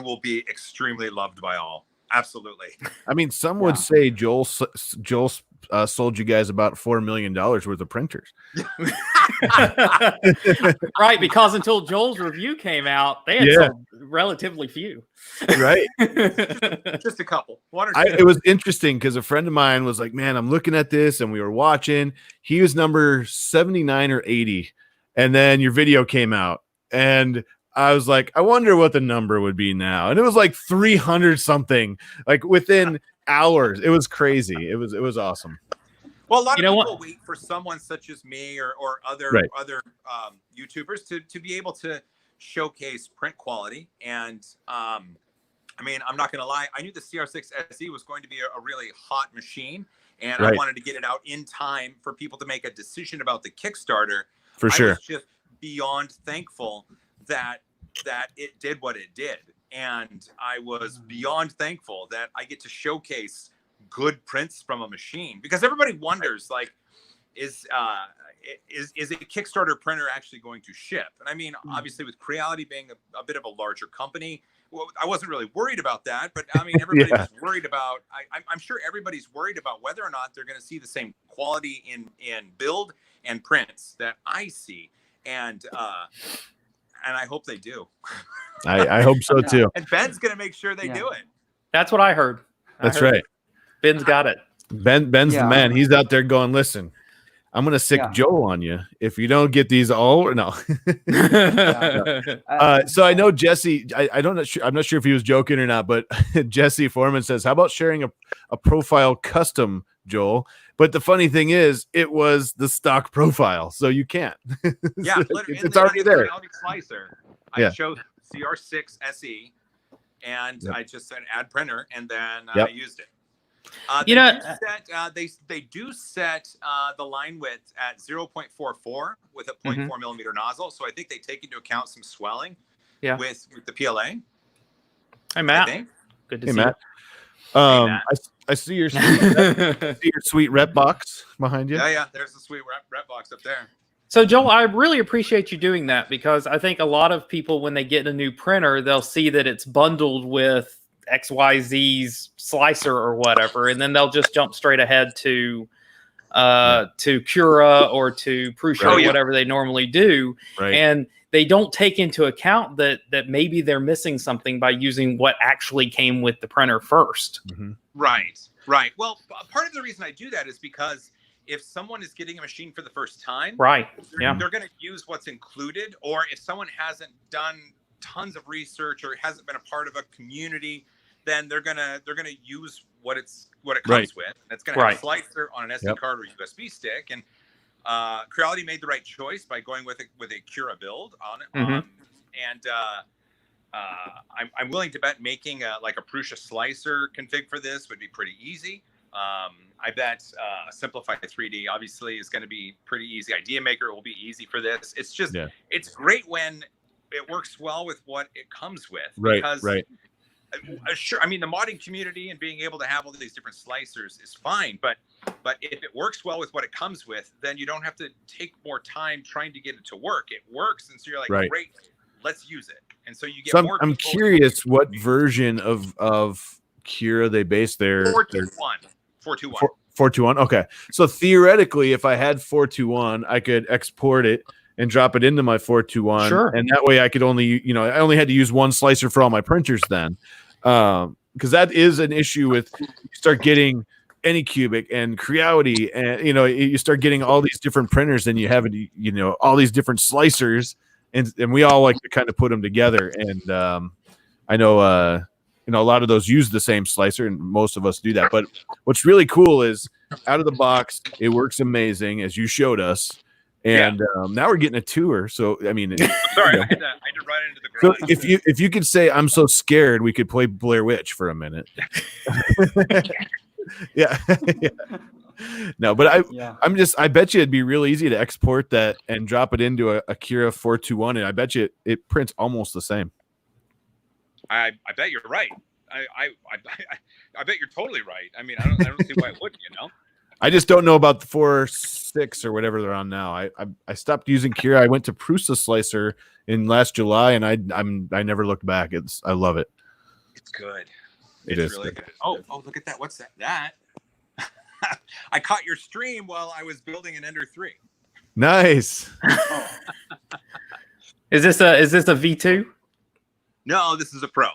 will be extremely loved by all. Absolutely. I mean, some would say Joel sold you guys about $4 million worth of printers. Right, because until Joel's review came out, they had sold relatively few. Right. just a couple. One or two. It was interesting because a friend of mine was like, man, I'm looking at this, and we were watching. He was number 79 or 80. And then your video came out, and I was like, I wonder what the number would be now. And it was like 300 something, like within hours. It was crazy. It was awesome. Well, a lot of people wait for someone such as me or other YouTubers to be able to showcase print quality. And I mean, I'm not going to lie. I knew the CR6 SE was going to be a really hot machine, and I wanted to get it out in time for people to make a decision about the Kickstarter. For sure. I was just beyond thankful that it did what it did, and I was beyond thankful that I get to showcase good prints from a machine, because everybody wonders, like, is a Kickstarter printer actually going to ship? And I mean, obviously with Creality being a bit of a larger company, well, I wasn't really worried about that, but I mean, everybody was worried about, I'm sure everybody's worried about whether or not they're going to see the same quality in build and prints that I see. And I hope they do. I hope so too. And Ben's going to make sure they do it. That's what I heard. That's right. Ben's got it. Ben's the man. He's out there going, listen, I'm going to sick Joel on you if you don't get these all or no. So I know Jesse, I'm not sure if he was joking or not, but Jesse Foreman says, how about sharing a profile custom, Joel? But the funny thing is, it was the stock profile, so you can't. Yeah, literally, it's already there. Slicer. I chose CR6 SE, and I just said add printer, and then I used it. They do set the line width at 0.44 with a 0.4 millimeter nozzle, so I think they take into account some swelling with the PLA. Hey, Matt. Good to see Matt. you. I see your sweet rep box behind you. Yeah, there's the sweet rep box up there. So, Joel, I really appreciate you doing that, because I think a lot of people, when they get a new printer, they'll see that it's bundled with XYZ's slicer or whatever, and then they'll just jump straight ahead to Cura or to Prusa or whatever they normally do. Right. And they don't take into account that maybe they're missing something by using what actually came with the printer first. Right. Well, part of the reason I do that is because if someone is getting a machine for the first time, they're going to use what's included. Or if someone hasn't done tons of research or hasn't been a part of a community, then they're gonna use what it comes with. And it's gonna have a slicer on an SD card or USB stick. And Creality made the right choice by going with a Cura build on it. I'm willing to bet making a Prusa slicer config for this would be pretty easy. I bet Simplify 3D obviously is going to be pretty easy. Idea Maker will be easy for this. It's just it's great when it works well with what it comes with. Sure, I mean, the modding community and being able to have all these different slicers is fine, but if it works well with what it comes with, then you don't have to take more time trying to get it to work. It works, and so you're like, great, let's use it. And so you get more. I'm curious what version of Cura they base their 421. 421. Okay, so theoretically, if I had 421, I could export it and drop it into my 421. Sure. And that way I could only, I only had to use one slicer for all my printers then. Because that is an issue with, you start getting Anycubic and Creality, and, you start getting all these different printers, and you have, all these different slicers, and we all like to kind of put them together. And I know a lot of those use the same slicer, and most of us do that. But what's really cool is out of the box, it works amazing, as you showed us. And now we're getting a tour. So I mean, Sorry, I had to run into the so garage. if you could say I'm so scared, we could play Blair Witch for a minute. Yeah. No, but I bet you it'd be real easy to export that and drop it into a Akira 421, and I bet you it prints almost the same. I bet you're right. I bet you're totally right. I mean, I don't see why it wouldn't. I just don't know about the 4.6 or whatever they're on now. I stopped using Kira. I went to Prusa Slicer in last July, and I never looked back. I love it. It's good. It it's is really good. good. Oh, look at that. What's that? I caught your stream while I was building an Ender 3. Nice. Is this a V2? No, this is a Pro.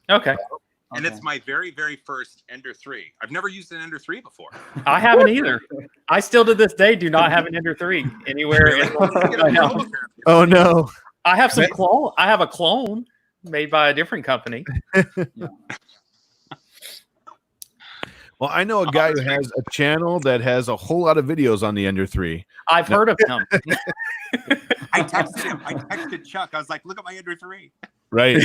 Okay. And it's my very, very first Ender 3. I've never used an Ender 3 before. I haven't either. I still to this day do not have an Ender 3 anywhere. Oh no. I have some clone. I have a clone made by a different company. Well, I know a guy who has a channel that has a whole lot of videos on the Ender 3. I've heard of him. I texted him. I texted Chuck. I was like, look at my Ender 3. Right.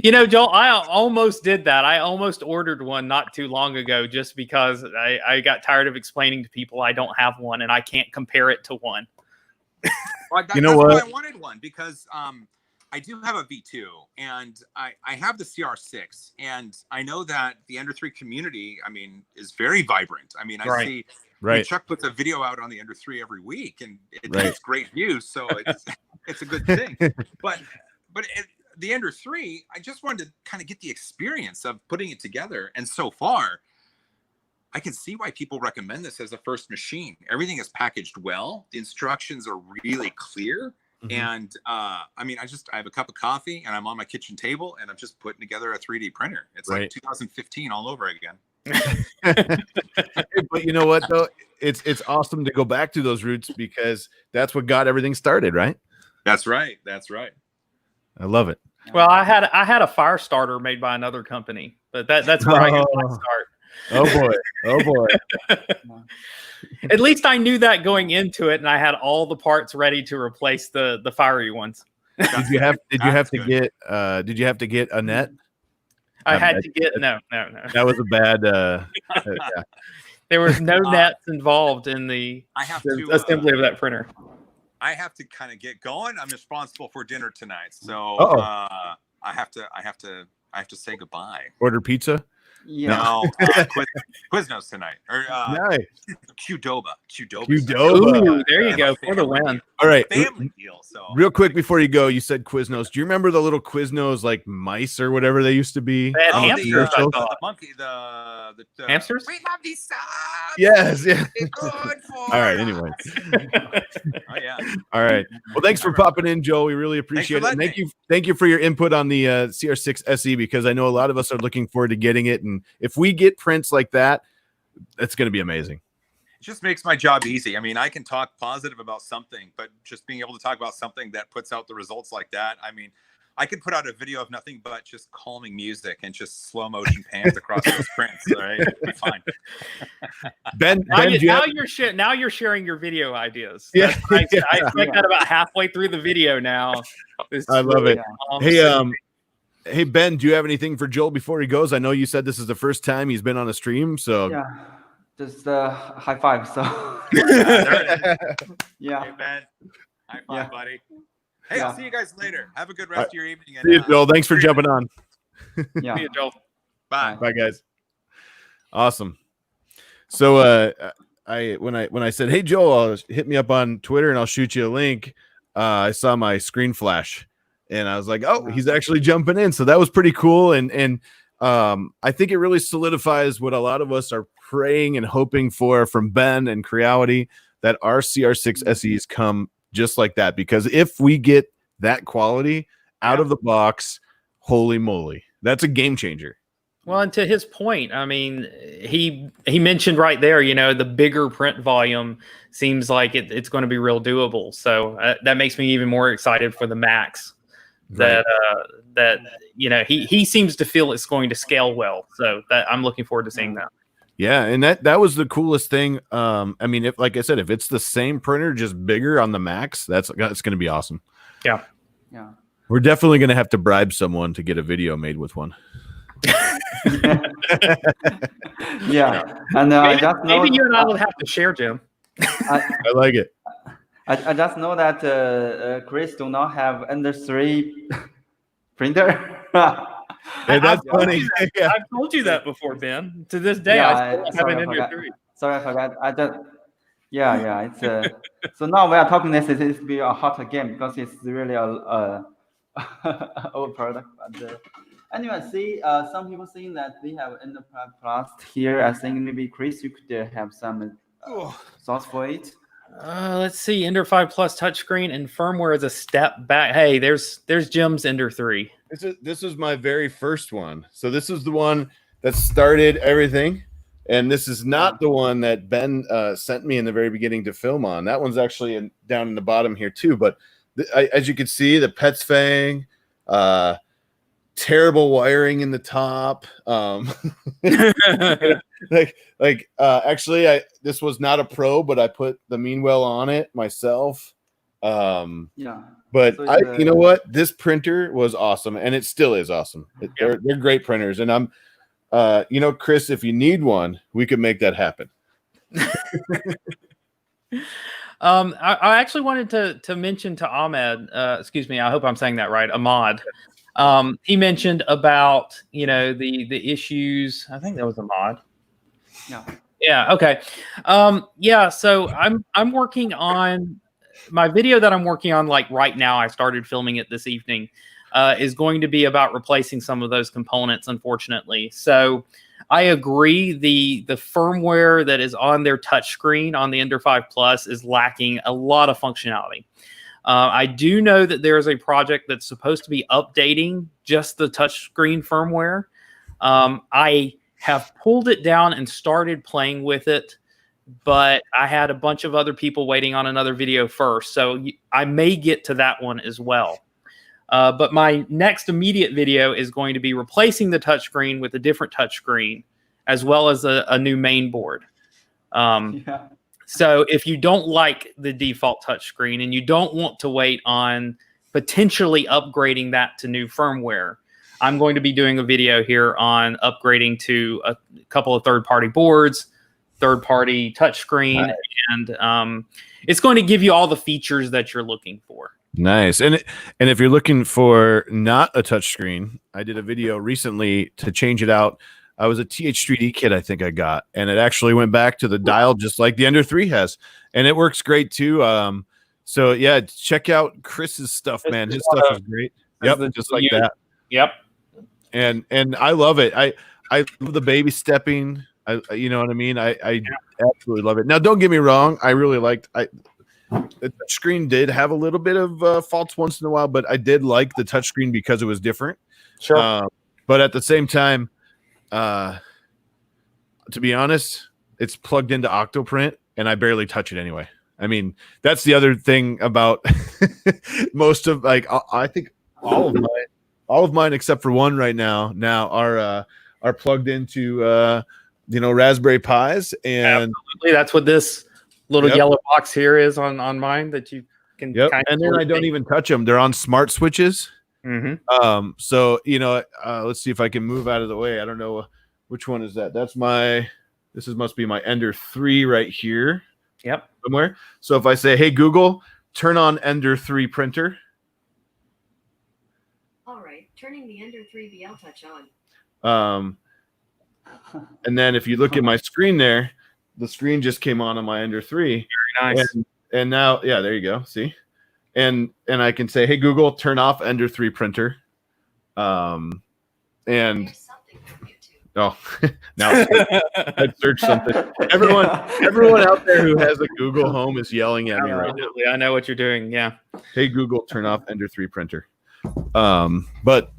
Joel, I almost did that. I almost ordered one not too long ago just because I got tired of explaining to people I don't have one and I can't compare it to one. Well, you know what? That's why I wanted one, because I do have a V2 and I have the CR6, and I know that the Ender 3 community, I mean, is very vibrant. I mean, I see Chuck puts a video out on the Ender 3 every week, and it gets great views, so it's a good thing. But the Ender 3, I just wanted to kind of get the experience of putting it together, and so far, I can see why people recommend this as a first machine. Everything is packaged well. The instructions are really clear. Mm-hmm. And I mean, I have a cup of coffee and I'm on my kitchen table and I'm just putting together a 3D printer. It's like 2015 all over again. But you know what though? It's awesome to go back to those roots, because that's what got everything started, right? That's right. That's right. I love it. Well, I had a fire starter made by another company, but that's where I got my start. Oh boy. Oh boy. At least I knew that going into it, and I had all the parts ready to replace the fiery ones. Did you have to get a net? I had to get no. That was a bad yeah. There was no nets involved in the assembly of that printer. I have to kind of get going. I'm responsible for dinner tonight, so I have to say goodbye. Order pizza? Yeah. No, Quiznos tonight. Or nice. Qdoba. Ooh, there you go for the win. All right. Family deal. So real quick before you go, you said Quiznos. Do you remember the little Quiznos, like mice or whatever they used to be? They had hamsters. The monkey, the hamsters. We love these subs. Yes. Yeah. They're good for all right. Anyway. Oh yeah. All right. Well, thanks for popping in, Joe. We really appreciate it. And thank you for your input on the CR6 SE, because I know a lot of us are looking forward to getting it, and if we get prints like that, that's going to be amazing. It just makes my job easy. I mean, I can talk positive about something, but just being able to talk about something that puts out the results like that, I mean, I could put out a video of nothing but just calming music and just slow motion pans across those prints. All right, it'll be fine. Ben, now you're sharing your video ideas. Yeah, I expect that about halfway through the video now. I love it. Hey Ben, do you have anything for Joel before he goes? I know you said this is the first time he's been on a stream, so yeah, just high five. So yeah, hey Ben, high five, buddy. Hey, I'll see you guys later. Have a good rest of your evening. And, see you, Joel. Thanks for jumping on. Yeah, see you, Joel. Bye. Bye, guys. Awesome. So when I said, hey Joel, hit me up on Twitter and I'll shoot you a link, I saw my screen flash. And I was like, oh, he's actually jumping in. So that was pretty cool. And I think it really solidifies what a lot of us are praying and hoping for from Ben and Creality, that our CR6 SEs come just like that. Because if we get that quality out of the box, holy moly, that's a game changer. Well, and to his point, I mean, he mentioned right there, the bigger print volume seems like it's going to be real doable. So that makes me even more excited for the Max. That he seems to feel it's going to scale well. So that I'm looking forward to seeing that. Yeah, and that was the coolest thing. I mean, if like I said, if it's the same printer just bigger on the Max, that's going to be awesome. Yeah. We're definitely going to have to bribe someone to get a video made with one. Yeah, and maybe you and I will have to share, Jim. I like it. I just know that Kris do not have under 3 printer. That's funny. I've told you that before, Ben. To this day, I still have an under 3. Sorry, I forgot. I just it's so now we are talking this. It be a hot game because it's really a old product. But anyway, see, some people saying that they have Enterprise Plus here. I think maybe Kris, you could have some thoughts for it. Let's see. Ender 5 Plus touchscreen and firmware is a step back. Hey, there's Jim's Ender 3. This is my very first one. So this is the one that started everything. And this is not the one that Ben sent me in the very beginning to film on. That one's actually down in the bottom here too. But as you can see, the Pet's Fang, terrible wiring in the top. Actually, this was not a Pro, but I put the Meanwell on it myself. But so you know what? This printer was awesome, and it still is awesome. They're great printers, and I'm. Kris, if you need one, we could make that happen. I actually wanted to mention to Ahmed, excuse me, I hope I'm saying that right, Ahmad. He mentioned about, the issues. I think that was Ahmad. Yeah. Okay. So I'm working on my video that I'm working on, like right now. I started filming it this evening. Is going to be about replacing some of those components, unfortunately. So I agree. The firmware that is on their touchscreen on the Ender 5 Plus is lacking a lot of functionality. I do know that there is a project that's supposed to be updating just the touchscreen firmware. I have pulled it down and started playing with it, but I had a bunch of other people waiting on another video first. So I may get to that one as well. But my next immediate video is going to be replacing the touchscreen with a different touchscreen, as well as a new main board. So if you don't like the default touchscreen and you don't want to wait on potentially upgrading that to new firmware, I'm going to be doing a video here on upgrading to a couple of third-party boards, third-party touchscreen, and it's going to give you all the features that you're looking for. Nice. And if you're looking for not a touchscreen, I did a video recently to change it out. I was a TH3D kit I think I got, and it actually went back to the dial just like the Ender 3 has, and it works great too. So yeah, check out Kris's stuff, man. His stuff is great. Yep, just like that. Yep. And I love it. I love the baby stepping. You know what I mean? I absolutely love it. Now, don't get me wrong. I really liked the touchscreen did have a little bit of faults once in a while, but I did like the touchscreen because it was different. Sure. But at the same time, to be honest, it's plugged into Octoprint, and I barely touch it anyway. I mean, that's the other thing about most of I think all of mine except for one right now are plugged into Raspberry Pis, and absolutely, that's what this little yellow box here is on mine that you can kind of, and then I don't even touch them. They're on smart switches. Mm-hmm. So let's see if I can move out of the way. I don't know which one is that. Must be my Ender 3 right here. Yep. Somewhere. So if I say, hey Google, turn on Ender 3 printer. All right, turning the Ender 3 BL touch on. And then if you look at my screen there, the screen just came on my Ender 3. Very nice. And now, yeah, there you go. See? And I can say, hey, Google, turn off Ender 3 printer. And now let's search something. Everyone out there who has a Google Home is yelling at me right now. I know what you're doing. Yeah. Hey, Google, turn off Ender 3 printer. But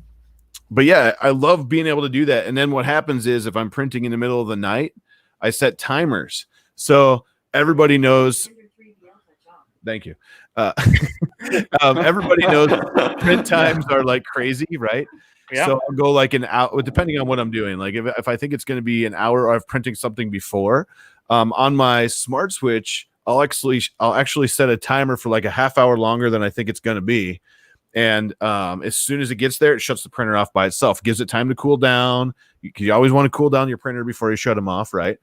but yeah, I love being able to do that. And then what happens is if I'm printing in the middle of the night, I set timers. So everybody knows. Under 3BL touch off. Thank you. Everybody knows print times are like crazy, right? Yeah. So I'll go like an hour, depending on what I'm doing. Like if I think it's going to be an hour or I'm printing something before, on my smart switch, I'll actually set a timer for like a half hour longer than I think it's going to be. And as soon as it gets there, it shuts the printer off by itself. Gives it time to cool down. You always want to cool down your printer before you shut them off, right?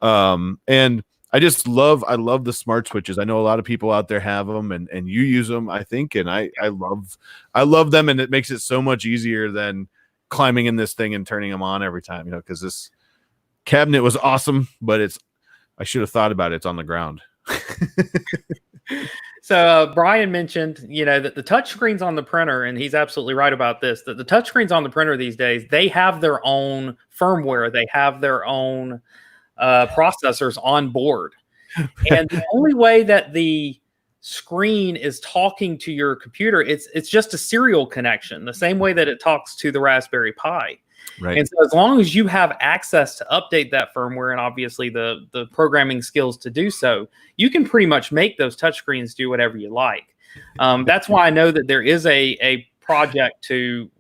And I love the smart switches. I know a lot of people out there have them, and you use them, I think, and I love them, and it makes it so much easier than climbing in this thing and turning them on every time, because this cabinet was awesome, but I should have thought about it. It's on the ground. So Brian mentioned, that the touchscreens on the printer, and he's absolutely right about this, that the touchscreens on the printer these days, they have their own firmware. They have their own processors on board. And the only way that the screen is talking to your computer, it's just a serial connection, the same way that it talks to the Raspberry Pi. Right. And so as long as you have access to update that firmware and obviously the programming skills to do so, you can pretty much make those touchscreens do whatever you like. That's why I know that there is a project to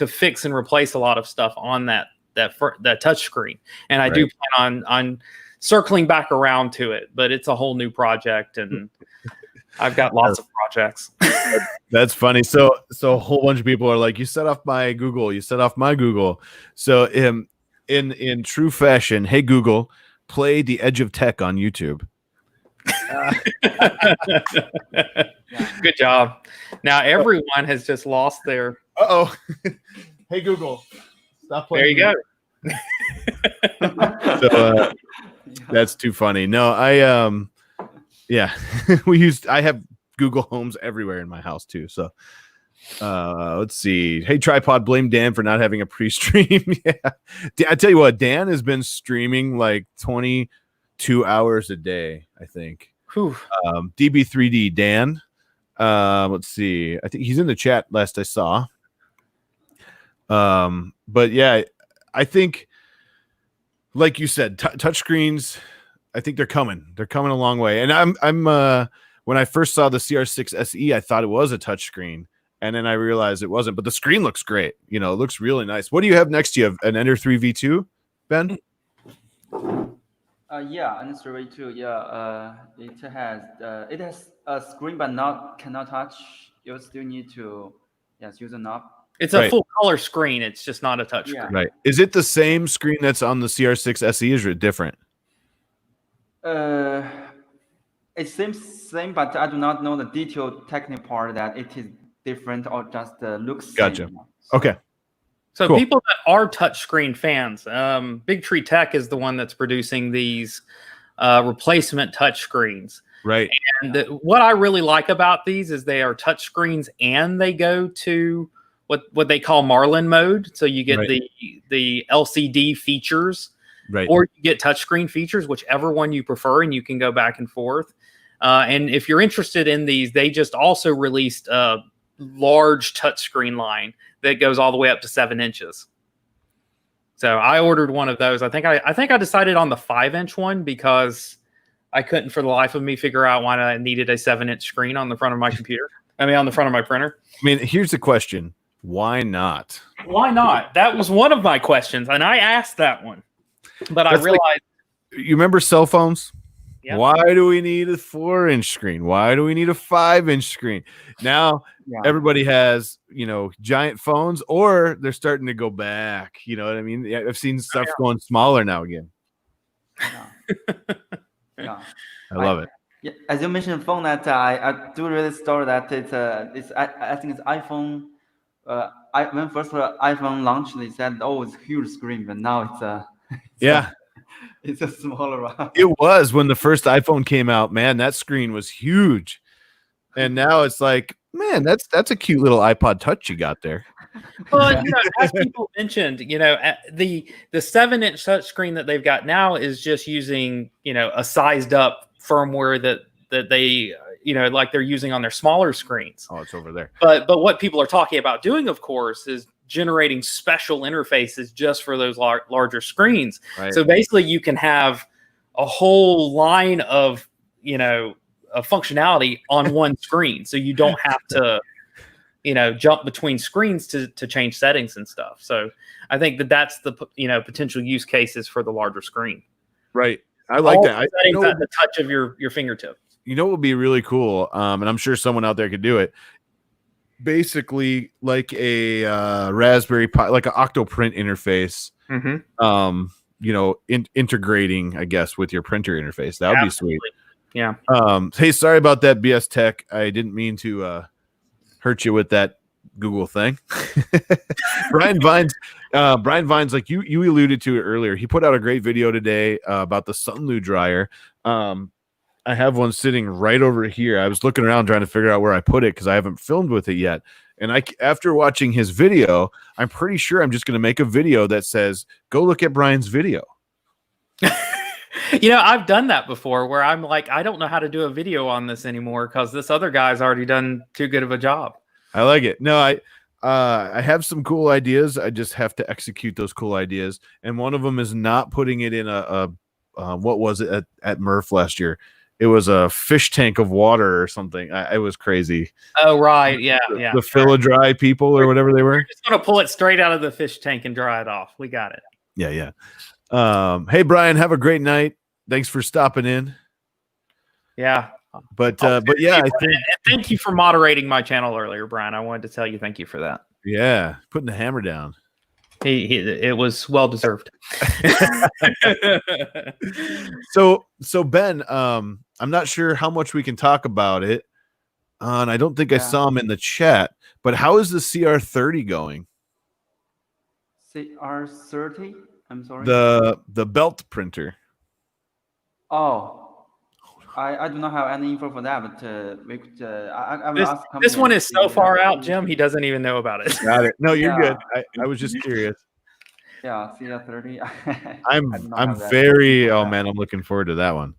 fix and replace a lot of stuff on that touchscreen. And I do plan on circling back around to it, but it's a whole new project, and I've got lots of projects. That's funny. So a whole bunch of people are like, you set off my Google, you set off my Google. So in true fashion, hey Google, play The Edge of Tech on YouTube. Good job. Now everyone has just lost their. Uh-oh. Hey Google, stop playing. There you go. So that's too funny. No, yeah, I have Google Homes everywhere in my house too. So let's see. Hey, Tripod, blame Dan for not having a pre-stream. Yeah, I tell you what, Dan has been streaming like 22 hours a day, I think. DB3D Dan. Let's see. I think he's in the chat last I saw. But yeah, I think, like you said, touchscreens, I think they're coming. They're coming a long way. And I'm when I first saw the CR6 SE, I thought it was a touchscreen, and then I realized it wasn't. But the screen looks great. It looks really nice. What do you have next? Do you have an Ender 3 V2, Ben? Yeah, Ender 3 V2. Yeah, it has a screen, but cannot touch. You still need to use a knob. It's a full color screen. It's just not a touch screen. Right. Is it the same screen that's on the CR6 SE? Or is it different? It seems same, but I do not know the detailed technical part that it is different or just looks Gotcha. same. Okay. So Cool. people that are touchscreen fans, Big Tree Tech is the one that's producing these replacement touchscreens. Right. And what I really like about these is they are touchscreens and they go to what they call Marlin mode. So you get the LCD features, or you get touchscreen features, whichever one you prefer, and you can go back and forth. And if you're interested in these, they just also released a large touchscreen line that goes all the way up to 7 inches. So I ordered one of those. I think I decided on the 5-inch one because I couldn't for the life of me figure out why I needed a 7-inch screen on the front of my computer. On the front of my printer. Here's the question. Why not? Why not? That was one of my questions, and I asked that one. But I realized... you remember cell phones? Yep. Why do we need a 4-inch screen? Why do we need a 5-inch screen? Now everybody has, giant phones, or they're starting to go back. You know what I mean? I've seen stuff going smaller now again. Yeah. I love it. Yeah, as you mentioned, phone that I do read the story that I think it's iPhone. When first iPhone launched, they said, "Oh, it's a huge screen," but now it's a smaller one. It was when the first iPhone came out, man. That screen was huge, and now it's like, man, that's a cute little iPod Touch you got there. Well, as people mentioned, the 7-inch touchscreen that they've got now is just using a sized up firmware that they like they're using on their smaller screens. Oh, it's over there. But what people are talking about doing, of course, is generating special interfaces just for those larger screens. Right. So basically, you can have a whole line of functionality on one screen, so you don't have to jump between screens to change settings and stuff. So I think that's the potential use cases for the larger screen. Right. I like that. Settings at the touch of your fingertip. You know what would be really cool, and I'm sure someone out there could do it. Basically, like a Raspberry Pi, like an Octoprint interface. Integrating, I guess, with your printer interface. That would be sweet. Yeah. Hey, sorry about that, BS Tech. I didn't mean to hurt you with that Google thing. Brian Vine's like you alluded to it earlier. He put out a great video today about the Sunlu dryer. I have one sitting right over here. I was looking around trying to figure out where I put it because I haven't filmed with it yet. And after watching his video, I'm pretty sure I'm just going to make a video that says, go look at Brian's video. I've done that before where I'm like, I don't know how to do a video on this anymore because this other guy's already done too good of a job. I like it. No, I have some cool ideas. I just have to execute those cool ideas. And one of them is not putting it in what was it at Murph last year? It was a fish tank of water or something. It was crazy. Oh, right. Yeah. The Fill-A-Dry people or whatever they were. We're just going to pull it straight out of the fish tank and dry it off. We got it. Yeah. Hey, Brian, have a great night. Thanks for stopping in. Yeah. But yeah, thank you for moderating my channel earlier, Brian. I wanted to tell you thank you for that. Yeah. Putting the hammer down. It was well deserved. So Ben, I'm not sure how much we can talk about it. And I don't think I saw him in the chat, but how is the CR30 going? CR30? I'm sorry. The belt printer. Oh, I do not have any info for that, but we could. I will ask. This one is so far out, Jim. He doesn't even know about it. Got it. No, you're good. I was just curious. Yeah, CR30. I'm very. Oh man, I'm looking forward to that one.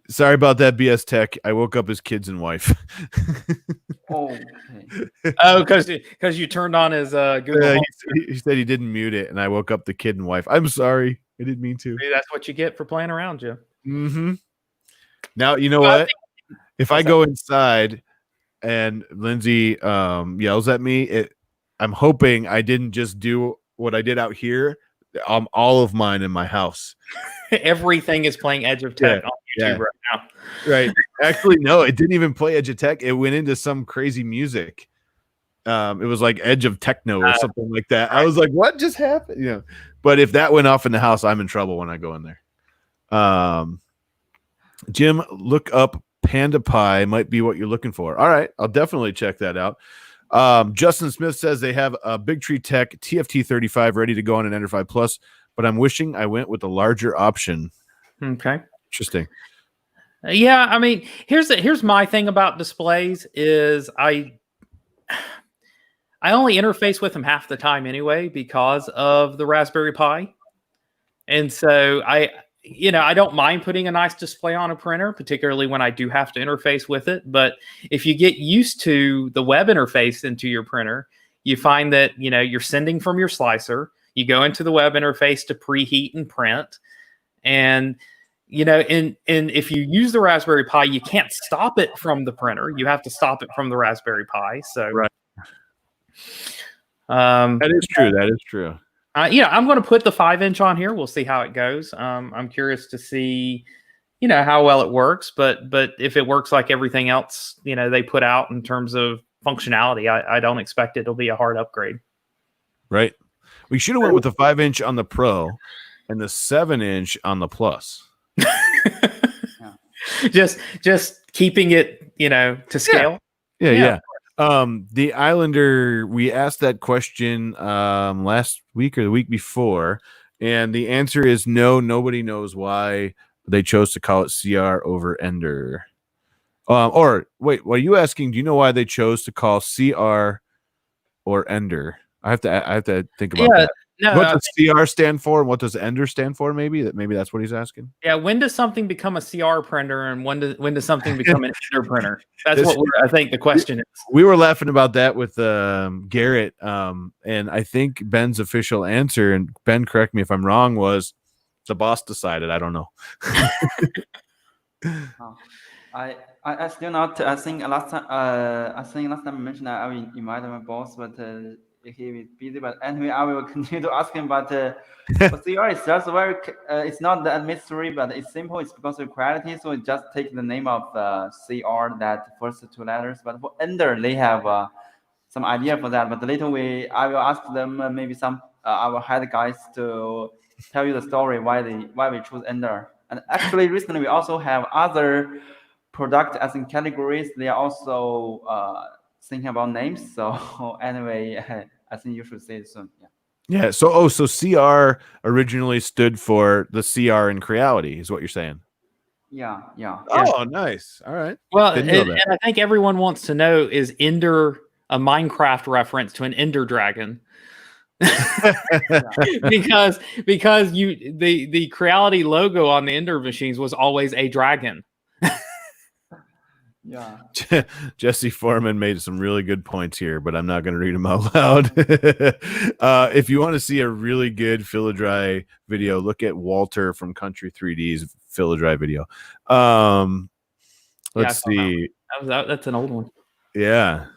Sorry about that, BS Tech. I woke up his kids and wife. Okay. Oh, because you turned on his Google. He said he didn't mute it, and I woke up the kid and wife. I'm sorry. I didn't mean to. See, that's what you get for playing around, Jim. Mm-hmm. Now, you know what? If I go inside and Lindsay yells at me, I'm hoping I didn't just do what I did out here. All of mine in my house. Everything is playing Edge of Tech on YouTube right now. Right. Actually, no, it didn't even play Edge of Tech. It went into some crazy music. It was like Edge of Techno or something like that. I was like, what just happened? But if that went off in the house, I'm in trouble when I go in there. Jim, look up Panda Pie. Might be what you're looking for. All right. I'll definitely check that out. Justin Smith says they have a Big Tree Tech TFT35 ready to go on an Ender 5 Plus, but I'm wishing I went with the larger option. Okay. Interesting. Yeah, I mean, here's my thing about displays is I only interface with them half the time anyway because of the Raspberry Pi. And so I don't mind putting a nice display on a printer, particularly when I do have to interface with it. But if you get used to the web interface into your printer, you find that, you're sending from your slicer, you go into the web interface to preheat and print. And, and if you use the Raspberry Pi, you can't stop it from the printer. You have to stop it from the Raspberry Pi. So, right. That is true. That is true. I'm going to put the 5-inch on here. We'll see how it goes. I'm curious to see, how well it works. But if it works like everything else, they put out in terms of functionality, I don't expect it'll be a hard upgrade. Right. We should have went with the 5-inch on the Pro and the 7-inch on the Plus. Just keeping it, to scale. Yeah. The Islander, we asked that question last week or the week before, and the answer is no. Nobody knows why they chose to call it CR over Ender. Or wait, what are you asking? Do you know why they chose to call CR or Ender? I have to think about that. No, What does CR stand for, and what does Ender stand for? Maybe that's what he's asking. yeah. When does something become a CR printer, and when does something become an Ender printer? That's what I think the question is. We were laughing about that with Garrett, and I think Ben's official answer, and Ben, correct me if I'm wrong, was the boss decided. I don't know. I still not. I think last time I mentioned that I will invite my boss, but he is busy. But anyway, I will continue to ask him. But for CR, it's just very. It's not that mystery, but it's simple. It's because of Creality, so it just take the name of CR, that first two letters. But for Ender, they have some idea for that. But later I will ask them maybe some our head guys to tell you the story why we choose Ender. And actually, recently we also have other product as in categories. They are also thinking about names. So anyway, I think you should say it soon. Yeah. So CR originally stood for the CR in Creality, is what you're saying? Yeah. Oh, nice. All right. Well, and I think everyone wants to know, is Ender a Minecraft reference to an Ender dragon? because the Creality logo on the Ender machines was always a dragon. Yeah. Jesse Foreman made some really good points here, but I'm not going to read them out loud. If you want to see a really good Filadry video, look at Walter from Country 3D's Filadry video. Let's see. That's an old one. Yeah.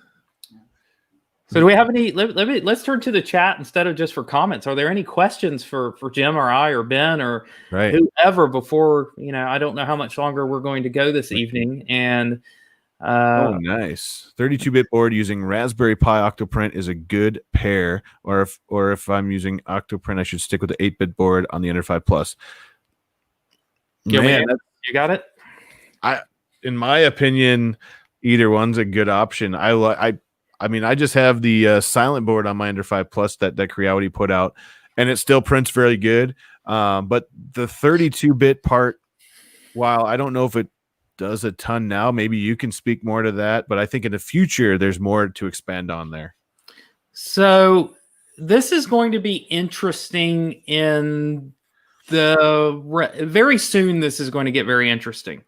So do we have any? Let's turn to the chat instead of just for comments. Are there any questions for Jim or I or Ben or whoever before? I don't know how much longer we're going to go this evening. And nice 32-bit board using Raspberry Pi Octoprint is a good pair. Or if I'm using Octoprint, I should stick with the 8-bit board on the Ender 5 Plus. Man, you got it. In my opinion, either one's a good option. I mean, I just have the silent board on my Ender 5 Plus that Creality put out, and it still prints very good. But the 32-bit part, while I don't know if it does a ton now, maybe you can speak more to that, but I think in the future, there's more to expand on there. So this is going to be interesting in very soon. This is going to get very interesting.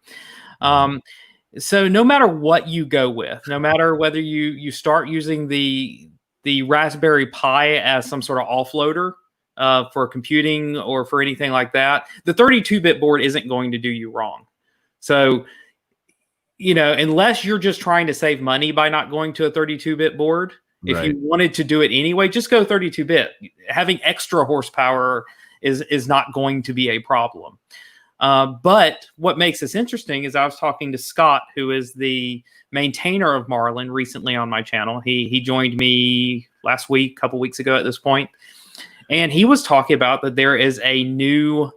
So no matter what you go with, no matter whether you start using the Raspberry Pi as some sort of offloader for computing or for anything like that, the 32-bit board isn't going to do you wrong. So, unless you're just trying to save money by not going to a 32-bit board, if you wanted to do it anyway, just go 32-bit. Having extra horsepower is not going to be a problem. But what makes this interesting is I was talking to Scott, who is the maintainer of Marlin, recently on my channel. He joined me last week, a couple weeks ago at this point. And he was talking about that there is a new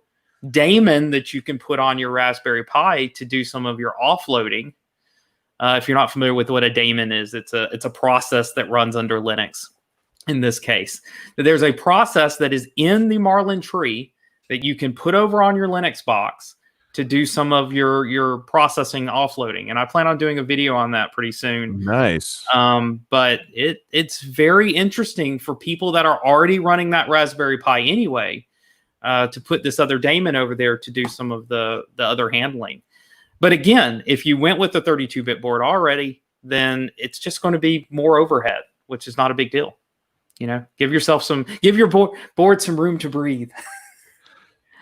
daemon that you can put on your Raspberry Pi to do some of your offloading. If you're not familiar with what a daemon is, it's a process that runs under Linux. In this case, there's a process that is in the Marlin tree that you can put over on your Linux box to do some of your processing offloading. And I plan on doing a video on that pretty soon. Nice. But it's very interesting for people that are already running that Raspberry Pi anyway, to put this other daemon over there to do some of the other handling. But again, if you went with the 32-bit board already, then it's just going to be more overhead, which is not a big deal. Give your board some room to breathe.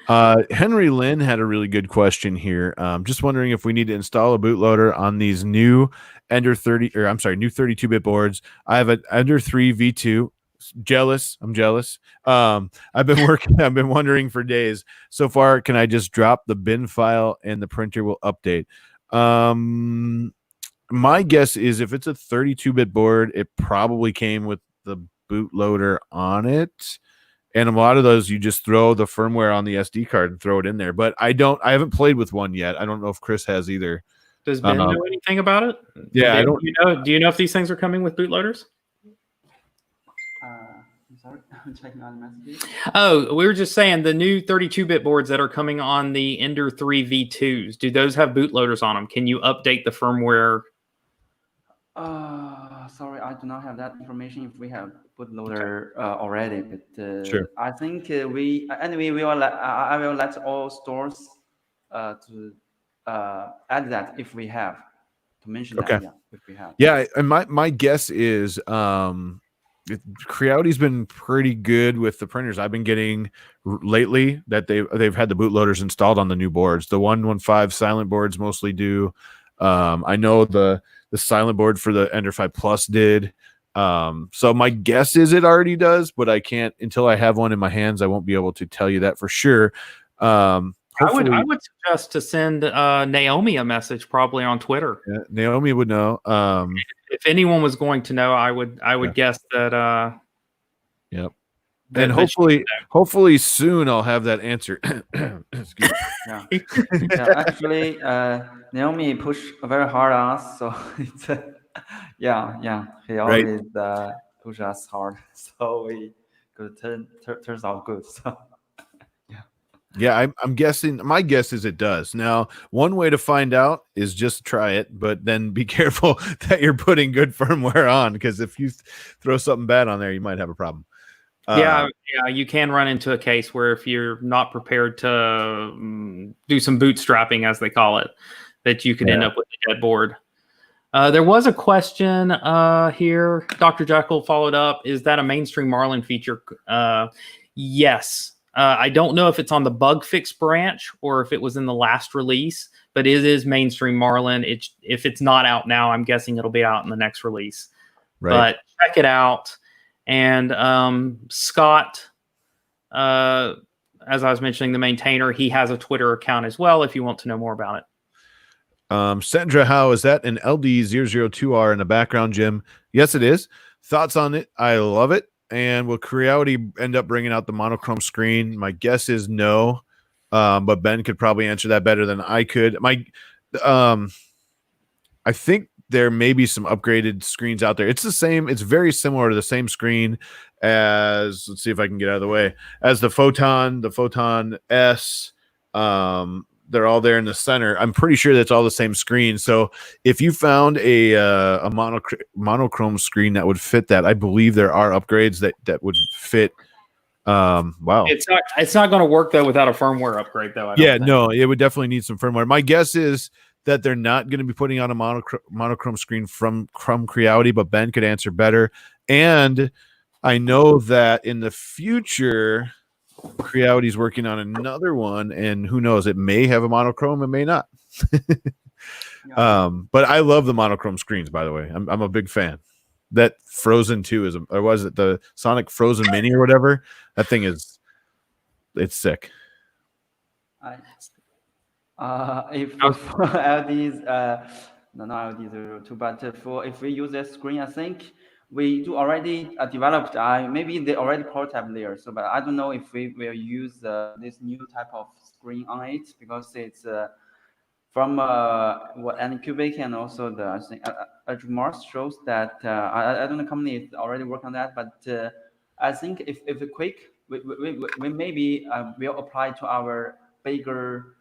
Henry Lynn had a really good question here. Just wondering if we need to install a bootloader on these new new 32-bit boards. I have an Ender 3 V2. I'm jealous. I've been wondering for days. So far, can I just drop the bin file and the printer will update? My guess is if it's a 32-bit board, it probably came with the bootloader on it. And a lot of those, you just throw the firmware on the SD card and throw it in there. But I haven't played with one yet. I don't know if Chris has either. Does Ben know anything about it? Yeah, I don't. Do you know if these things are coming with bootloaders? I'm sorry, I'm checking on the messages. Oh, we were just saying the new 32-bit boards that are coming on the Ender 3 V2s. Do those have bootloaders on them? Can you update the firmware? Sorry, I do not have that information if we have bootloader already, but Sure. I think we anyway we will let, I will let all stores to add that if we have to mention Okay. that, yeah, if we have. Yeah, and my guess is Creality's been pretty good with the printers I've been getting lately, that they've had the bootloaders installed on the new boards. The 115 silent boards mostly do. I know the silent board for the Ender 5 Plus did. So my guess is it already does, but I can't until I have one in my hands. I won't be able to tell you that for sure. Hopefully, I would suggest to send Naomi a message, probably on Twitter. yeah, Naomi would know. If anyone was going to know, I would Yeah. guess that. Yep. that- And that hopefully soon I'll have that answer. Excuse me. Yeah. Yeah, actually, Naomi pushed very hard on us, so it's yeah, he Right. always push us hard, so we good turns out good. So Yeah, I'm guessing. My guess is it does. Now, one way to find out is just try it, but then be careful that you're putting good firmware on, because if you throw something bad on there, you might have a problem. yeah, you can run into a case where if you're not prepared to do some bootstrapping, as they call it, that you could end up with a dead board. There was a question here. Dr. Jekyll followed up. Is that a mainstream Marlin feature? Yes. I don't know if it's on the bug fix branch or if it was in the last release, but it is mainstream Marlin. If it's not out now, I'm guessing it'll be out in the next release. Right. But check it out. And Scott, as I was mentioning, the maintainer, he has a Twitter account as well if you want to know more about it. Sandra, how is that an LD002R in the background, Jim? Yes, it is. Thoughts on it? I love it. And will Creality end up bringing out the monochrome screen? My guess is no, but Ben could probably answer that better than I could. I think there may be some upgraded screens out there. It's the same. It's very similar to the same screen as, let's see if I can get out of the way, as the Photon S. They're all there in the center. I'm pretty sure that's all the same screen. So if you found a monochrome screen that would fit that, I believe there are upgrades that would fit. Wow. It's not going to work though without a firmware upgrade though. I don't think. No, it would definitely need some firmware. My guess is that they're not going to be putting on a monochrome screen from Creality, but Ben could answer better. And I know that in the future, Creality's working on another one, and who knows, it may have a monochrome, it may not. But I love the monochrome screens, by the way. I'm a big fan. That Frozen 2 is, or was it the Sonic Frozen Mini or whatever? That thing it's sick. If for LDs, no, not LD02, but for if we use that screen, I think we do already developed. Maybe they already prototype there. So, but I don't know if we will use this new type of screen on it, because it's from what Anycubic and also the, I think Edgemars shows that I don't know, company is already working on that, but I think if we quick, we maybe will apply to our bigger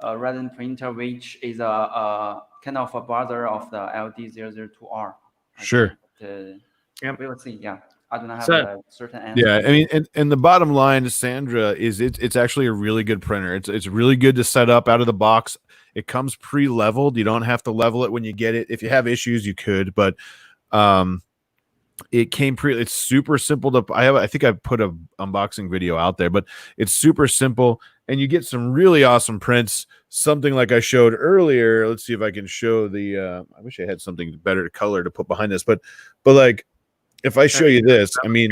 resin printer, which is a kind of a brother of the LD002R. Sure. Yep. We will see. Yeah, I do not have a certain answer. Yeah, I mean, and the bottom line, Sandra, is it's actually a really good printer. It's really good to set up out of the box. It comes pre-leveled. You don't have to level it when you get it. If you have issues, you could, but it came it's super simple to. I think I put a unboxing video out there, but it's super simple, and you get some really awesome prints. Something like I showed earlier. Let's see if I can show the. I wish I had something better color to put behind this, but like. If I show you this, I mean,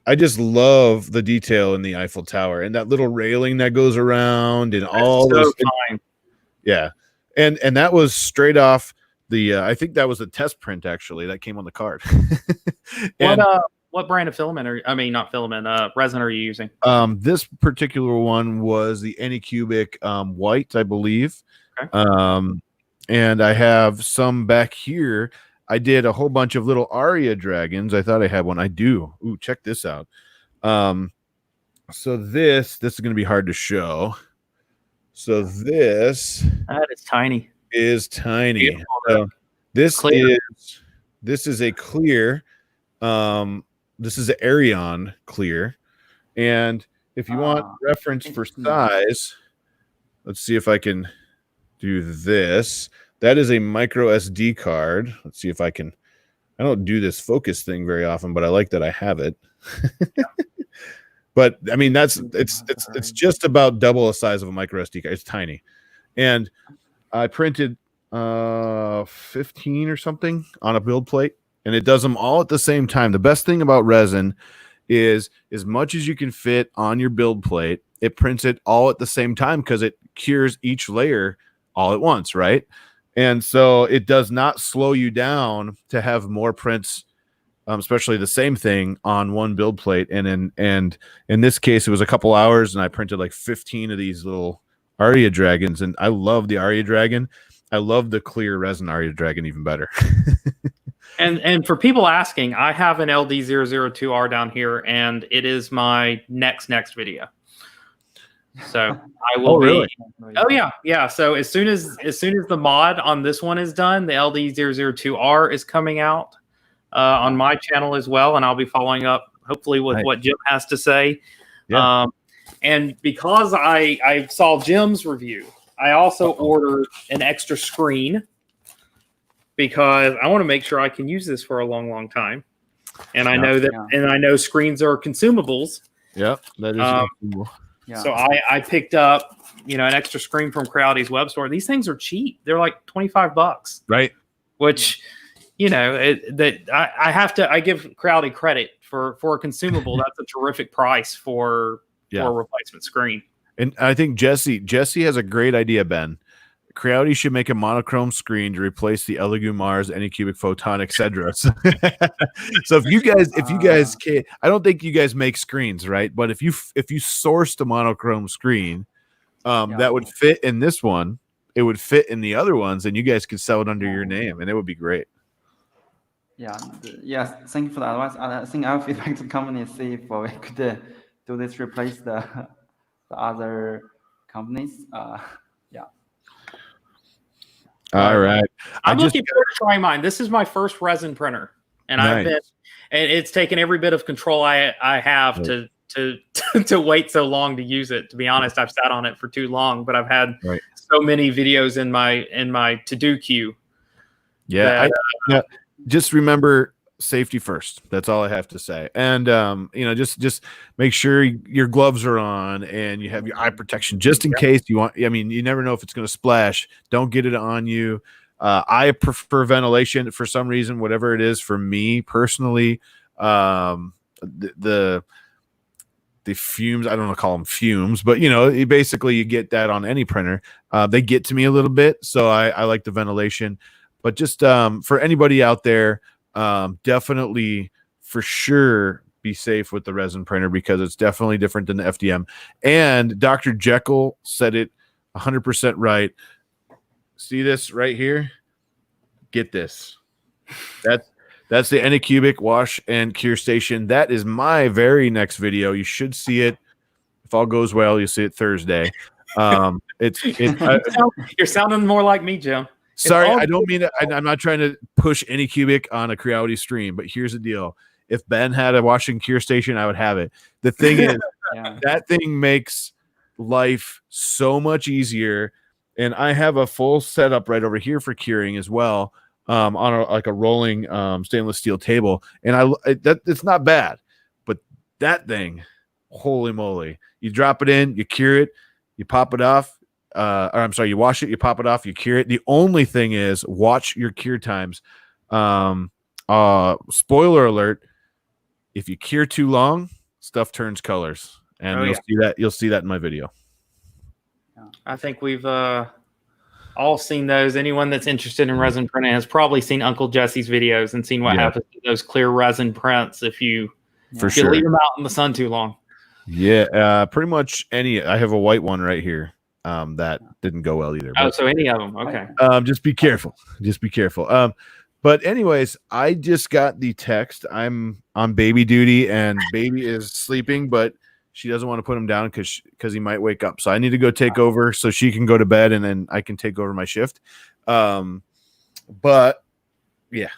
I just love the detail in the Eiffel Tower and that little railing that goes around and all those. Yeah, and that was straight off the. I think that was a test print actually that came on the card. And, what brand of filament not filament, resin are you using? This particular one was the Anycubic white, I believe. Okay. And I have some back here. I did a whole bunch of little Aria dragons. I thought I had one. I do. Ooh, check this out. So this is going to be hard to show. So this that is tiny. So this Clear. is This is a clear. This is an Arion clear, and if you want reference for size, let's see if I can do this. That is a micro SD card. Let's see if I can. I don't do this focus thing very often, but I like that I have it. But I mean, it's just about double the size of a micro SD card. It's tiny, and I printed 15 or something on a build plate, and it does them all at the same time. The best thing about resin is as much as you can fit on your build plate, it prints it all at the same time because it cures each layer all at once, right? And so it does not slow you down to have more prints, especially the same thing on one build plate. And in this case, it was a couple hours, and I printed like 15 of these little Aria dragons, and I love the Aria dragon. I love the clear resin Aria dragon even better. And for people asking, I have an LD002R down here, and it is my next video. So I will really? Oh yeah. So as soon as the mod on this one is done, the LD002R is coming out on my channel as well, and I'll be following up hopefully with what Jim has to say. Yeah. And because I saw Jim's review, I also ordered an extra screen because I want to make sure I can use this for a long time. And I know that, and I know screens are consumables. Yep, that is consumable. Yeah. So I picked up, an extra screen from Creality's web store. These things are cheap. They're like $25, right? Which, I give Creality credit for a consumable. That's a terrific price for a replacement screen. And I think Jesse has a great idea, Ben. Creality should make a monochrome screen to replace the Elegoo Mars, Anycubic Photon, etc. So if you guys can, I don't think you guys make screens, right? But if you sourced a monochrome screen that would fit in this one, it would fit in the other ones, and you guys could sell it under your name, and it would be great. Yes. Thank you for the advice. I think I'll feedback to the company and see if we could do this, replace the other companies. All right. I'm looking forward to trying mine. This is my first resin printer, and and it's taken every bit of control I have to wait so long to use it. To be honest, I've sat on it for too long, but I've had so many videos in my to-do queue. Yeah. Just remember safety first. That's all I have to say. And just make sure your gloves are on and you have your eye protection just in case you want. I mean, you never know if it's going to splash. Don't get it on you. I prefer ventilation for some reason, whatever it is for me personally. The fumes, I don't want to call them fumes, but basically you get that on any printer. They get to me a little bit, so I like the ventilation. But just for anybody out there, definitely for sure be safe with the resin printer because it's definitely different than the FDM. And Dr. Jekyll said it 100% right. See this right here? Get this. That's the Anycubic wash and cure station. That is my very next video. You should see it. If all goes well, you'll see it Thursday. You're sounding more like me, Jim. Sorry, I don't mean it. I'm not trying to push Anycubic on a Creality stream, but here's the deal. If Ben had a wash and cure station, I would have it. The thing is, that thing makes life so much easier. And I have a full setup right over here for curing as well, on a rolling stainless steel table. And it's not bad, but that thing, holy moly! You drop it in, you cure it, you pop it off. You wash it, you pop it off, you cure it. The only thing is, watch your cure times. Spoiler alert: if you cure too long, stuff turns colors, and you'll see that in my video. I think we've all seen those. Anyone that's interested in resin printing has probably seen Uncle Jesse's videos and seen what happens to those clear resin prints if you leave them out in the sun too long. Yeah, pretty much any. I have a white one right here. That didn't go well either. So any of them. Okay. Just be careful. But anyways, I just got the text. I'm on baby duty and baby is sleeping, but she doesn't want to put him down because he might wake up. So I need to go take over so she can go to bed and then I can take over my shift. But yeah,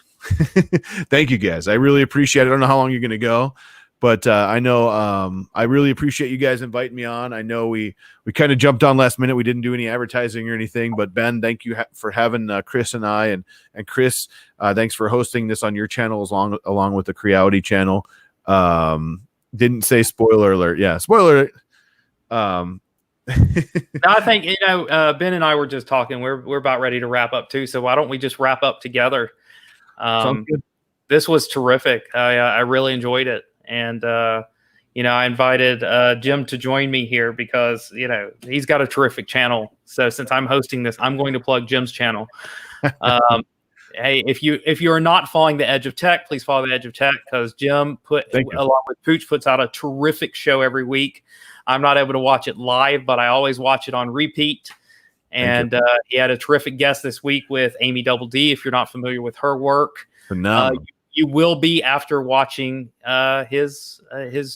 Thank you guys. I really appreciate it. I don't know how long you're going to go, but I know I really appreciate you guys inviting me on. I know we kind of jumped on last minute. We didn't do any advertising or anything, but Ben, thank you for having Chris and I, and Chris, thanks for hosting this on your channel along with the Creality channel. Didn't say spoiler alert. Yeah, spoiler alert. I think Ben and I were just talking. We're about ready to wrap up too. So why don't we just wrap up together? Sounds good. This was terrific. I really enjoyed it, and I invited Jim to join me here because he's got a terrific channel. So since I'm hosting this, I'm going to plug Jim's channel. Hey, if you are not following The Edge of Tech, please follow The Edge of Tech because Jim along with Pooch puts out a terrific show every week. I'm not able to watch it live, but I always watch it on repeat. And he had a terrific guest this week with Amy Double D. If you're not familiar with her work, you will be after watching his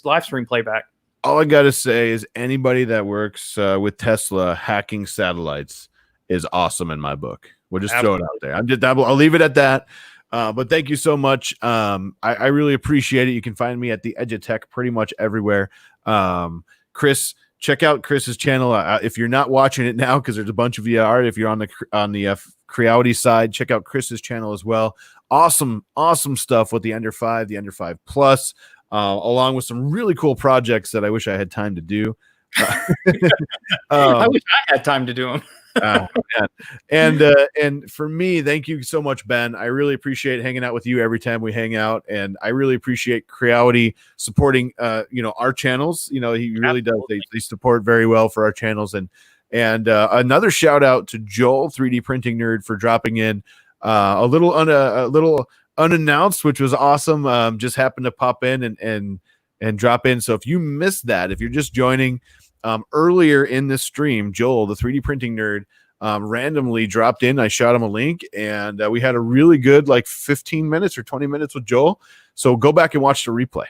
live stream playback. All I gotta say is anybody that works with Tesla hacking satellites is awesome in my book. We'll just throw it out there. I'll leave it at that. But thank you so much. I really appreciate it. You can find me at The Edge of Tech pretty much everywhere. Chris, check out Chris's channel. If you're not watching it now, because there's a bunch of you are, if you're on the Creality side, check out Chris's channel as well. Awesome stuff with the Ender 5, the Ender 5 Plus, along with some really cool projects that I wish I had time to do. I wish I had time to do them. And for me, thank you so much, Ben. I really appreciate hanging out with you every time we hang out, and I really appreciate Creality supporting our channels. He really does. They support very well for our channels, and another shout out to Joel, 3D printing nerd, for dropping in a little unannounced, which was awesome. Just happened to pop in and drop in. So if you missed that, if you're just joining earlier in this stream, Joel, the 3D printing nerd, randomly dropped in. I shot him a link, and we had a really good 15 minutes or 20 minutes with Joel. So go back and watch the replay.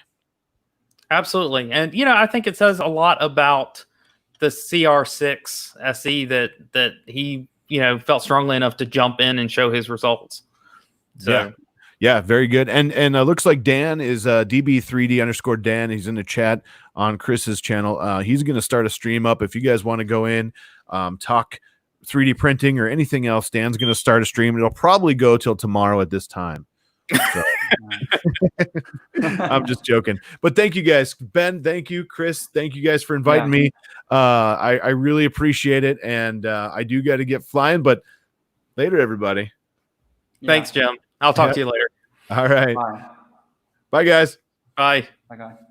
Absolutely. And, I think it says a lot about the CR6 SE that he, felt strongly enough to jump in and show his results. So. Yeah, very good. And looks like Dan is DB3D_Dan. He's in the chat on Chris's channel. He's going to start a stream up. If you guys want to go in, talk 3D printing or anything else, Dan's going to start a stream. It'll probably go till tomorrow at this time. So. I'm just joking. But thank you guys. Ben, thank you. Chris, thank you guys for inviting me. I really appreciate it. And I do got to get flying, but later, everybody. Thanks, Jim. I'll talk to you later. All right. Bye. Bye, guys. Bye. Bye, guys.